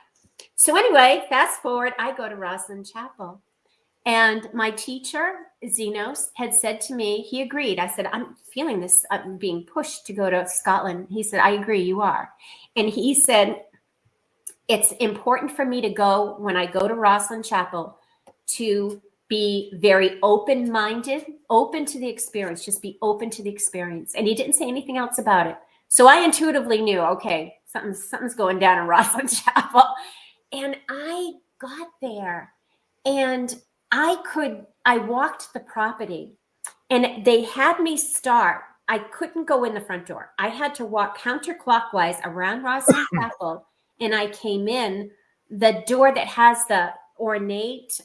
So anyway, fast forward, I go to Roslin Chapel. And my teacher, Zenos, had said to me, he agreed. I said, I'm feeling this, I'm being pushed to go to Scotland. He said, I agree, you are. And he said, it's important for me to go, when I go to Roslin Chapel, to be very open-minded, open to the experience, just be open to the experience. And he didn't say anything else about it. So I intuitively knew, okay, something's going down in Roslin Chapel. And I got there, and I walked the property, and they had me start. I couldn't go in the front door. I had to walk counterclockwise around Roslin Chapel, and I came in the door that has the ornate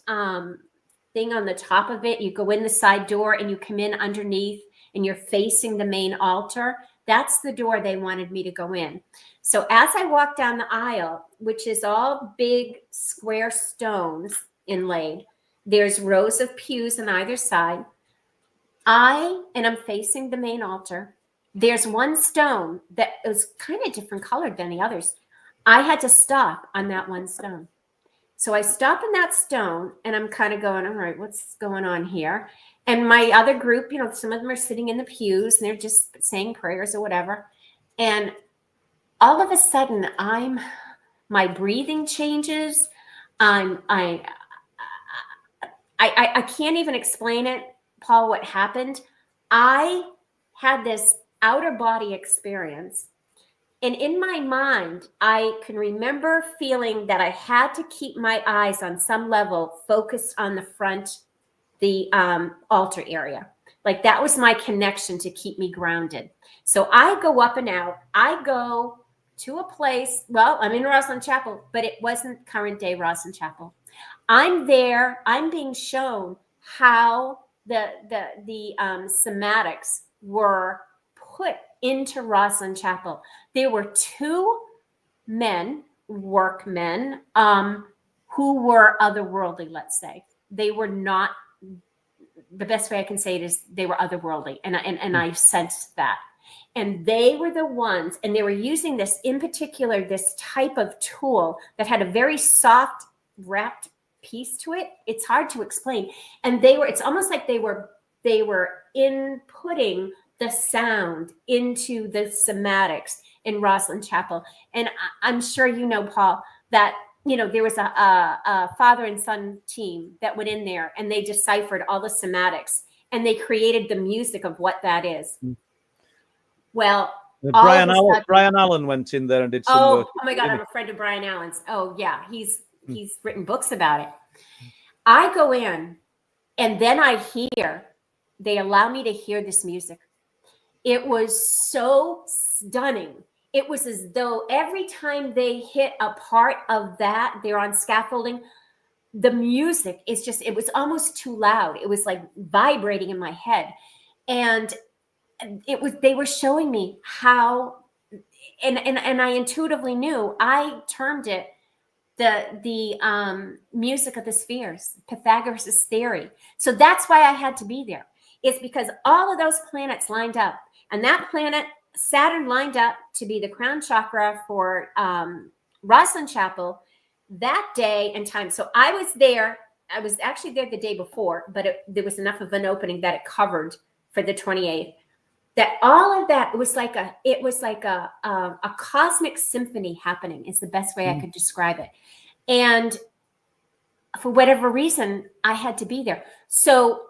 thing on the top of it. You go in the side door and you come in underneath, and you're facing the main altar. That's the door they wanted me to go in. So as I walked down the aisle, which is all big square stones inlaid, there's rows of pews on either side. I'm facing the main altar. There's one stone that was kind of different colored than the others. I had to stop on that one stone. So I stop on that stone, and I'm kind of going, all right, what's going on here? And my other group, some of them are sitting in the pews, and they're just saying prayers or whatever. And all of a sudden, my breathing changes. I can't even explain it, Paul, what happened. I had this outer body experience. And in my mind, I can remember feeling that I had to keep my eyes on some level focused on the front, the altar area. Like that was my connection to keep me grounded. So I go up and out. I go to a place. Well, I'm in Roslin Chapel, but it wasn't current day Roslin Chapel. I'm there. I'm being shown how the somatics were put into Roslin Chapel. There were two workmen, who were otherworldly, let's say. They were not, the best way I can say it is they were otherworldly. And I sensed that. And they were the ones, and they were using this, in particular, this type of tool that had a very soft wrapped piece to it. It's hard to explain. And it's almost like they were inputting the sound into the somatics in Roslin Chapel. And I'm sure Paul, that there was a father and son team that went in there, and they deciphered all the somatics, and they created the music of what that is. Well, Brian Allen went in there and did some work. Oh my God, I'm a friend of Brian Allen's. Oh yeah, he's written books about it. I go in, and then they allow me to hear this music. It was so stunning. It was as though every time they hit a part of that, they're on scaffolding, the music it was almost too loud. It was like vibrating in my head. And they were showing me how, and I intuitively knew. I termed it the music of the spheres, Pythagoras' theory. So that's why I had to be there. It's because all of those planets lined up, and that planet Saturn lined up to be the crown chakra for Roslin Chapel that day and time. So I was there. I was actually there the day before, but there was enough of an opening that it covered for the 28th. That all of that, it was like a cosmic symphony happening is the best way I could describe it. And for whatever reason, I had to be there. So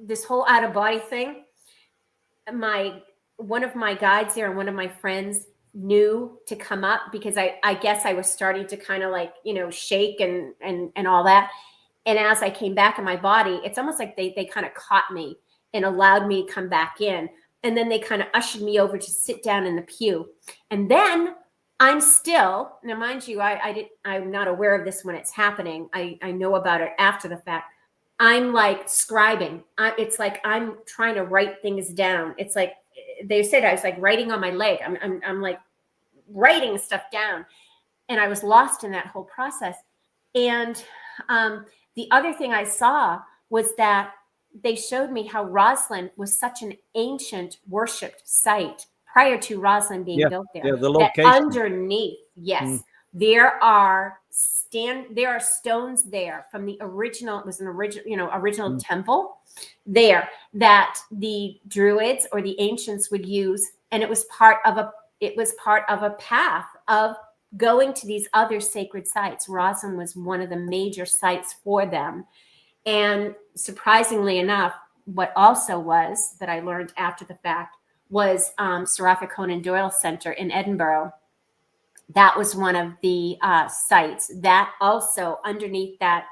this whole out of body thing, one of my guides there and one of my friends knew to come up, because I guess I was starting to kind of like, shake and all that. And as I came back in my body, it's almost like they kind of caught me and allowed me to come back in. And then they kind of ushered me over to sit down in the pew. And then I'm still, now mind you, I'm not aware of this when it's happening. I know about it after the fact. I'm like scribing. It's like I'm trying to write things down. It's like they said I was like writing on my leg. I'm like writing stuff down, and I was lost in that whole process. And the other thing I saw was that they showed me how Roslin was such an ancient worshipped site prior to Roslin being built there. Yeah, the that location. underneath, yes, there are stones there from the original. It was an original temple there that the Druids or the ancients would use, and it was part of a path of going to these other sacred sites. Roslin was one of the major sites for them. And surprisingly enough, what also was that I learned after the fact was Sir Arthur Conan Doyle Center in Edinburgh. That was one of the sites that also underneath that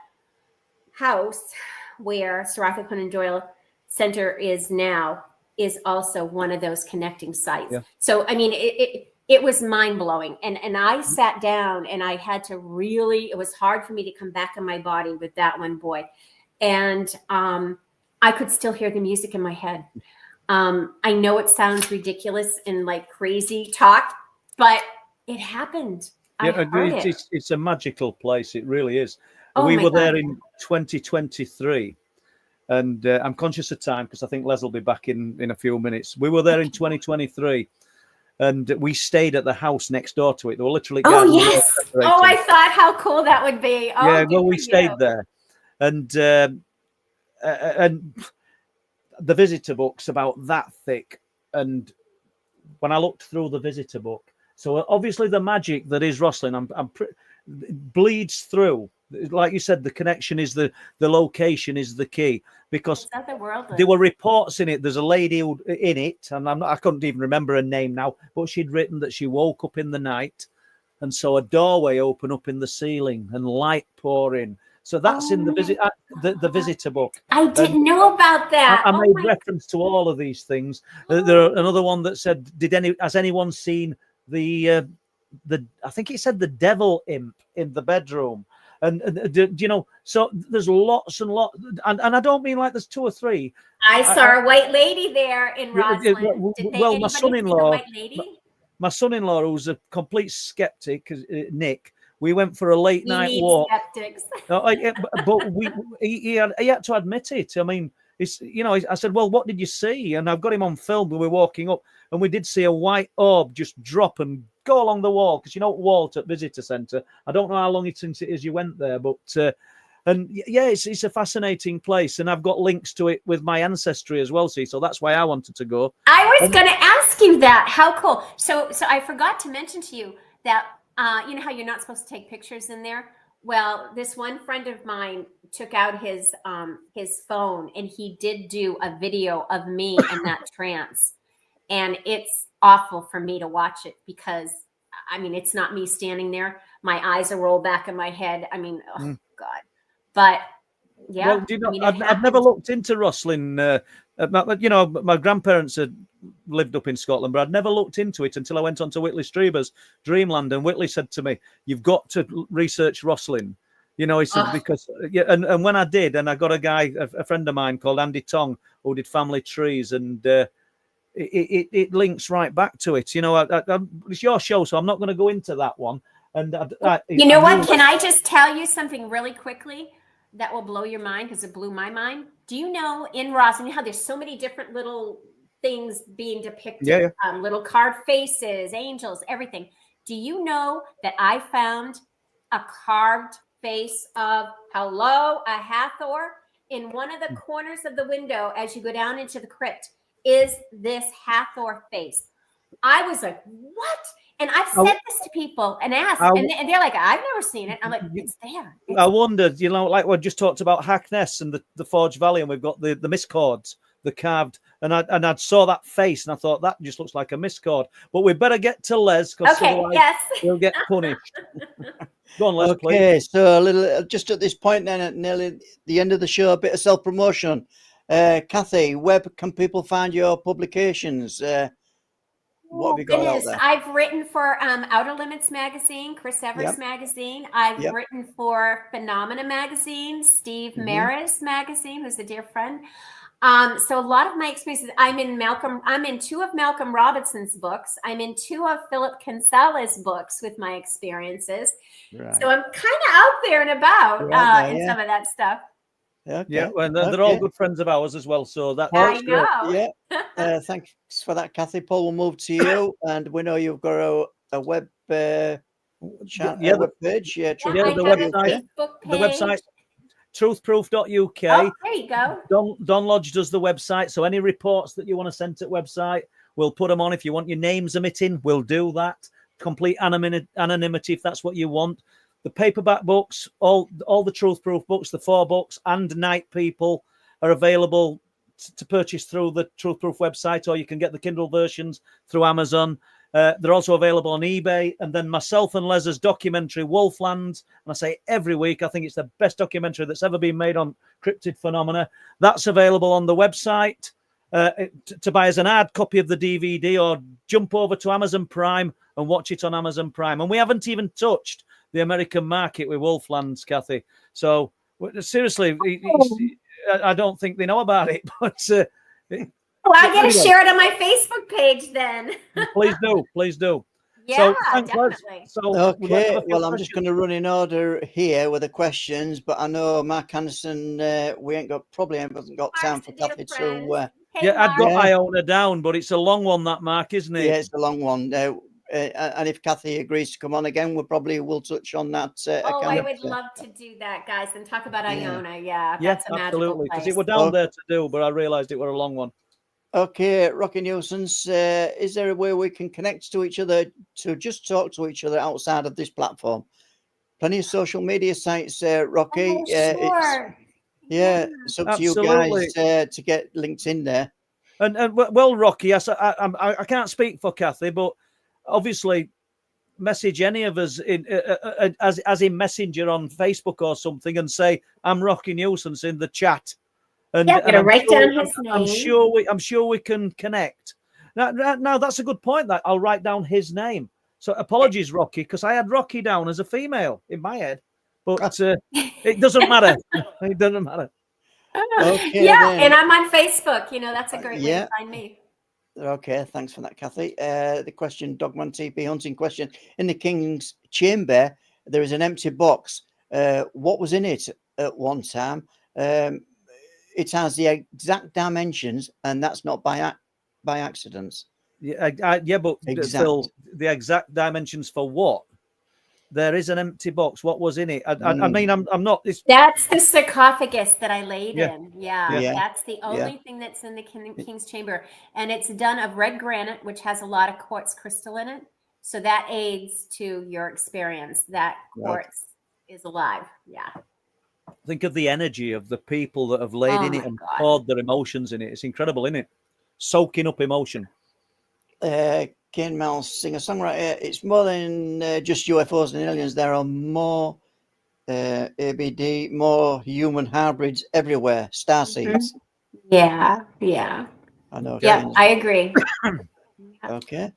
house where Sir Arthur Conan Doyle Center is now is also one of those connecting sites. Yeah. So, I mean, it was mind blowing. And I sat down and I had to really, it was hard for me to come back in my body with that one, boy. And I could still hear the music in my head. I know it sounds ridiculous and like crazy talk, but it happened. Yeah, it's a magical place. It really is. Oh, we my were there God. in 2023, and I'm conscious of time because I think Les will be back in a few minutes. We were there in 2023, and we stayed at the house next door to it. They were literally. Oh, yes. Oh, I thought how cool that would be. Oh, yeah, well, we stayed there, and the visitor book's about that thick, and when I looked through the visitor book, so obviously the magic that is Roslin, bleeds through. Like you said, the connection is the location is the key, because there were reports in it. There's a lady in it, and I couldn't even remember her name now, but she'd written that she woke up in the night and saw a doorway open up in the ceiling and light pouring. So that's in the visitor book. I didn't know about that. I made reference to all of these things. There are another one that said, has anyone seen the I think it said the devil imp in the bedroom? And so there's lots and lots, and I don't mean like there's two or three. I saw a white lady there in Roslin. Well, my son-in-law, who's a complete skeptic, Nick, we went for a late night walk. Skeptics. But he had to admit it. I mean, I said, well, what did you see? And I've got him on film. We were walking up, and we did see a white orb just drop and go along the wall, because Walt at Visitor Centre. I don't know how long since it is you went there, but it's a fascinating place, and I've got links to it with my ancestry as well. So that's why I wanted to go. I was going to ask you that. How cool! So I forgot to mention to you that you know how you're not supposed to take pictures in there. Well, this one friend of mine took out his phone, and he did do a video of me in that trance. And it's awful for me to watch it because, I mean, it's not me standing there. My eyes are rolled back in my head. I mean, oh, God. But, yeah. Well, I've never looked into Roslin. My grandparents had lived up in Scotland, but I'd never looked into it until I went on to Whitley Strieber's Dreamland. And Whitley said to me, you've got to research Roslin. He said, because, and when I did, and I got a friend of mine called Andy Tong, who did family trees, and it links right back to it. It's your show, so I'm not going to go into that one. And what? Can I just tell you something really quickly that will blow your mind, because it blew my mind? Do you know in Roslin, how there's so many different little things being depicted? Yeah. Little card faces, angels, everything. Do you know that I found a carved face of a Hathor in one of the corners of the window as you go down into the crypt? Is this Hathor face? I was like, what? And I've I- said this to people and asked, I- and they're like, "I've never seen it." I'm like, "It's there." I wondered, like we just talked about Hackness and the Forge Valley, and we've got the miscords, the carved, and I saw that face, and I thought that just looks like a miscord. But we better get to Les, because Okay. otherwise Yes. we'll get punished. Go on, Les, please. Okay, so a little just at this point then, at nearly the end of the show, a bit of self-promotion. Kathy, where can people find your publications? What have you got out there? I've written for Outer Limits magazine, Chris Evers Yep. magazine. I've Yep. written for Phenomena magazine, Steve Maris magazine, who's a dear friend. So a lot of my experiences, I'm in 2 of Malcolm Robinson's books. I'm in 2 of Philip Kinsella's books with my experiences. Right. So I'm kind of out there and about in yeah. some of that stuff. Okay. Yeah, and they're all good friends of ours as well. So that's I great. know. Yeah. Thanks for that, Kathy. Paul, we'll move to you, and we know you've got a web chat, Yeah, web page. Yeah, I the have a website. Facebook The page. website, truthproof.uk. Oh, there you go. Don Lodge does the website. So any reports that you want to send to the website, we'll put them on. If you want your names omitting, we'll do that. Complete anonymity if that's what you want. The paperback books, all the Truth Proof books, the 4 books and Night People are available to purchase through the Truth Proof website, or you can get the Kindle versions through Amazon. They're also available on eBay. And then myself and Les's documentary, Wolfland, and I say every week, I think it's the best documentary that's ever been made on cryptid phenomena. That's available on the website to buy as an hard copy of the DVD, or jump over to Amazon Prime and watch it on Amazon Prime. And we haven't even touched the American market with Wolflands, Kathy. So seriously, I don't think they know about it, but Well, I got to share it on my Facebook page then. please do. Yeah, So, thanks, Les. definitely. So Okay, well, I'm just going to run in order here with the questions, but I know Mark Anderson, we hasn't got time for Kathy to. I've got Iona down, but it's a long one, that, Mark, isn't it? Yeah, it's a long one. And if Kathy agrees to come on again, will touch on that. Oh, I would love to do that, guys, and talk about Iona. Yeah, that's a magical place. Because it were down there to do, but I realised it were a long one. Okay, Rocky Nuisance, is there a way we can connect to each other, to just talk to each other outside of this platform? Plenty of social media sites, Rocky. Sure. It's up to you guys to get linked in there. And well, Rocky, I can't speak for Kathy, but obviously message any of us as in Messenger on Facebook or something, and say I'm Rocky Nuisance in the chat. And, I'm gonna write down his name. I'm sure we can connect. Now that's a good point. That I'll write down his name. So apologies, Rocky, because I had Rocky down as a female in my head, but it doesn't matter. It doesn't matter. Okay, and I'm on Facebook. That's a great way to find me. Okay, thanks for that, Kathy. The question, Dogman TP Hunting question. In the King's Chamber, there is an empty box. What was in it at one time? It has the exact dimensions, and that's not by accident. Yeah, but Phil, the exact dimensions for what? There is an empty box. What was in it? I mean, I'm not. That's the sarcophagus that I laid in. Yeah, that's the only thing that's in the King's Chamber, and it's done of red granite, which has a lot of quartz crystal in it. So that aids to your experience. That quartz is alive. Yeah. Think of the energy of the people that have laid in it and poured their emotions in it. It's incredible, isn't it? Soaking up emotion. Kane Mel, singer-songwriter. It's more than just UFOs and aliens. There are more ABD, more human hybrids everywhere. Starseeds. Yeah. I know. Yeah, I agree. Okay.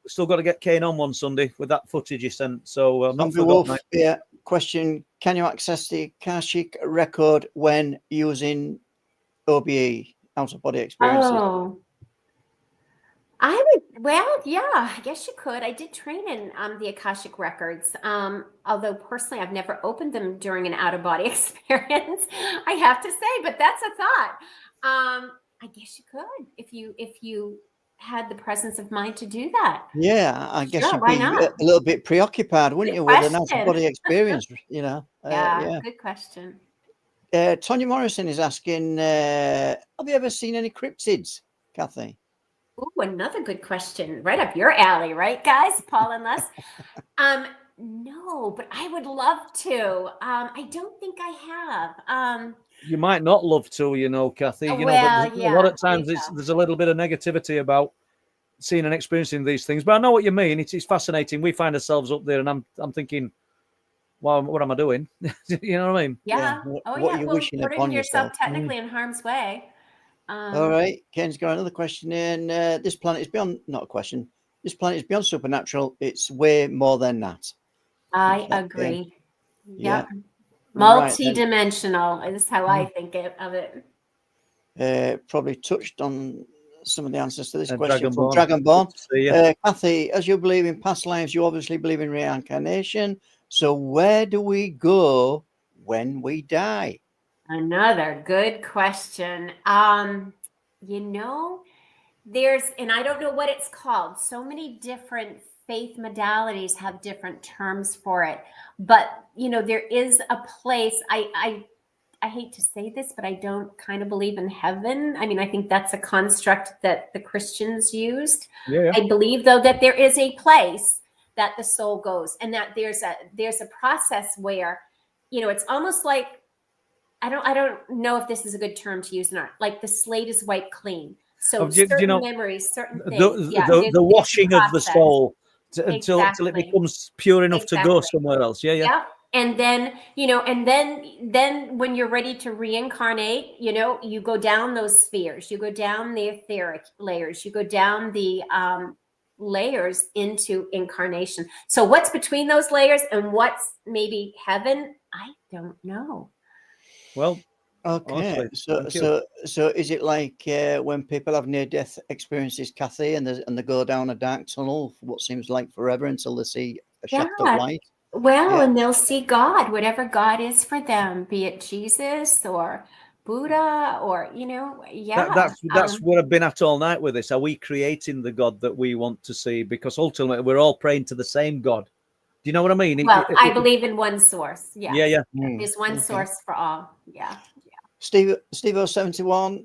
Still got to get Kane on one Sunday with that footage he sent. So I'm not forgotten. Yeah. Question: can you access the Akashic record when using OBE, out of body experiences? Oh, I would. Well, yeah, I guess you could. I did train in the Akashic records. Although personally, I've never opened them during an out of body experience. I have to say, but that's a thought. I guess you could if you had the presence of mind to do that. Yeah, I guess you'd be a little bit preoccupied, wouldn't you, with an out-of-body experience? Yeah, good question. Tonya Morrison is asking, have you ever seen any cryptids, Kathy? Ooh, another good question. Right up your alley, right, guys? Paul and Les. No, but I would love to. I don't think I have. You might not love to, Kathy, but Well, a lot yeah, of there you times go. there's a little bit of negativity about seeing and experiencing these things. But I know what you mean. It's fascinating. We find ourselves up there, and I'm thinking, well, what am I doing? You know what I mean? Yeah. Oh, What are yeah. you Well, wishing putting upon yourself yourself? technically in harm's way. All right, Ken's got another question in. This planet is beyond, not a question. This planet is beyond supernatural. It's way more than that. I Okay. agree. Yeah. Yep. Right then. Multi-dimensional is how I think of it. Probably touched on some of the answers to this question from Dragonborn. Dragonborn. Good to see you. Kathy, as you believe in past lives, you obviously believe in reincarnation. So where do we go when we die? Another good question. You know, and I don't know what it's called. So many different faith modalities have different terms for it. But, there is a place, I hate to say this, but I don't kind of believe in heaven. I mean, I think that's a construct that the Christians used. Yeah. I believe, though, that there is a place that the soul goes, and that there's a process where, it's almost like, I don't know if this is a good term to use or not. Like the slate is wiped clean. So Do you certain know memories, certain things. Yeah, the there's a washing of the process. soul until it Exactly. becomes pure enough to go Exactly. somewhere else? Yeah. Yeah. And then, and then when you're ready to reincarnate, you go down those spheres, you go down the etheric layers, you go down the layers into incarnation. So what's between those layers and what's maybe heaven? I don't know. Well, Okay, honestly, so thank you. is it like when people have near-death experiences, Kathy, and they go down a dark tunnel for what seems like forever until they see a shaft of Yeah. light? Well, Yeah. and they'll see God, whatever God is for them, be it Jesus or Buddha or, yeah. That's what I've been at all night with this. Are we creating the God that we want to see? Because ultimately, we're all praying to the same God. Do you know what I mean? Well, I believe in one source. Yes. Yeah. There's one Okay. source for all. Yeah. Steve 71,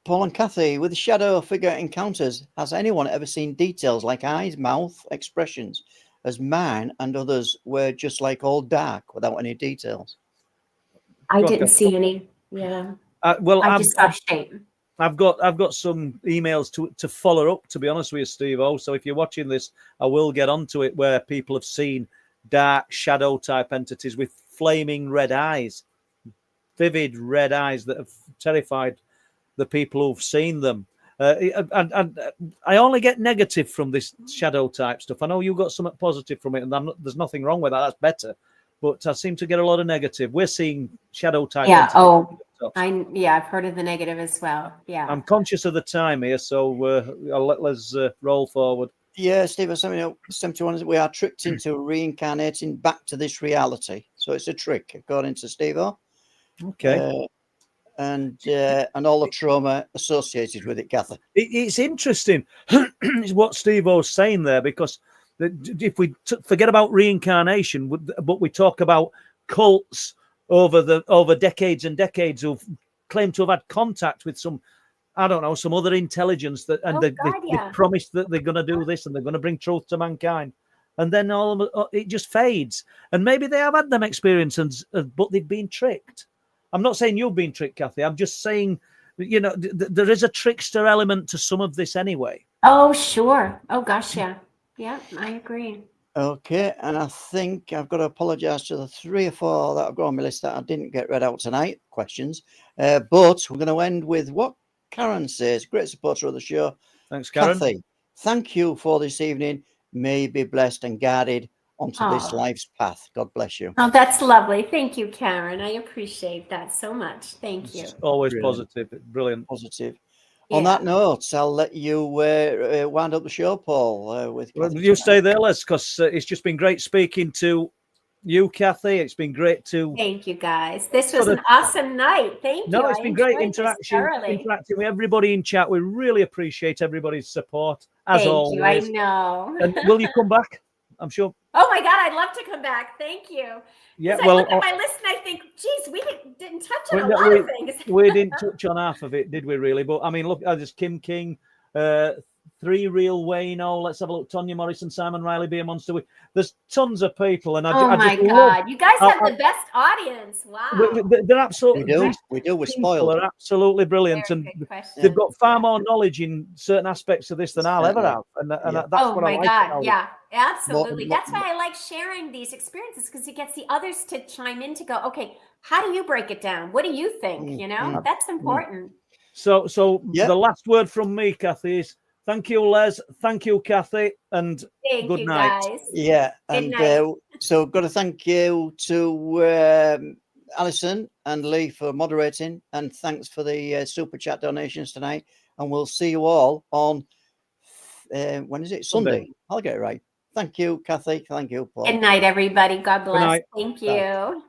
Paul and Kathy, with the shadow figure encounters, has anyone ever seen details like eyes, mouth, expressions, as mine and others were just like all dark without any details? I Go on, didn't Kath. see any. Yeah. Well, I just saw shape. I've got some emails to follow up, to be honest with you, Steve. So if you're watching this, I will get onto it, where people have seen dark shadow type entities with flaming red eyes, vivid red eyes that have terrified the people who've seen them. And I only get negative from this shadow type stuff. I know you got something positive from it, and there's nothing wrong with that. That's better. But I seem to get a lot of negative. We're seeing shadow type Yeah. entities. Oh, I've heard of the negative as well. Yeah. I'm conscious of the time here, so let's roll forward. Yeah, Steve 71, we are tricked into reincarnating back to this reality. So it's a trick, according to Steve. Okay. And all the trauma associated with it, Kathy. It's interesting what Steve was saying there, because if we forget about reincarnation, but we talk about cults over decades and decades who've claimed to have had contact with some, I don't know, some other intelligence they promised that they're going to do this and they're going to bring truth to mankind, and then it just fades. And maybe they have had them experiences, but they've been tricked. I'm not saying you've been tricked, Kathy. I'm just saying, there is a trickster element to some of this anyway. Oh, sure. Oh, gosh, yeah. Yeah, I agree. Okay, and I think I've got to apologise to the 3 or 4 that I've got on my list that I didn't get read out tonight, questions. But we're going to end with what Karen says, great supporter of the show. Thanks, Karen. Kathy, thank you for this evening. May you be blessed and guarded onto this life's path. God bless you. Oh, that's lovely. Thank you, Karen. I appreciate that so much. Thank you. It's always Brilliant. positive. Brilliant. Positive. Yeah. On that note, I'll let you wind up the show, Paul. With Kathy you stay there, Les, because it's just been great speaking to you, Kathy. It's been great to. Thank you, guys. This was an awesome night. Thank you. No, it's been great interacting with everybody in chat. We really appreciate everybody's support, as always. Thank you. I know. And will you come back? I'm sure. Oh my God, I'd love to come back. Thank you. Yeah, I look at my list and I think, geez, we didn't touch on a lot of things. We didn't touch on half of it, did we? Really? But I mean, look, there's Kim King, Three Real Wayno. Let's have a look. Tonya Morrison, Simon Riley, Be a Monster. There's tons of people, and I Oh my just love. God. You guys have the best audience. Wow. They're absolutely. We do. These We do. We're people spoiled. are absolutely brilliant, Very and good question. they've got far more knowledge in certain aspects of this than I'll ever Certainly. have, and Yeah. that's Oh what I my like God. about it. Yeah, absolutely. More- That's why I like sharing these experiences, because it gets the others to chime in to go, okay, how do you break it down? What do you think? You know, that's important. So Yeah. the last word from me, Kathy, is thank you, Les. Thank you, Kathy, and Thank good you, night. guys. Yeah, Good and night. so got to thank you to Alison and Lee for moderating, and thanks for the super chat donations tonight. And we'll see you all on when is it? Sunday. I'll get it right. Thank you, Kathy. Thank you, Paul. Good night, everybody. God bless. night. Thank Bye. you.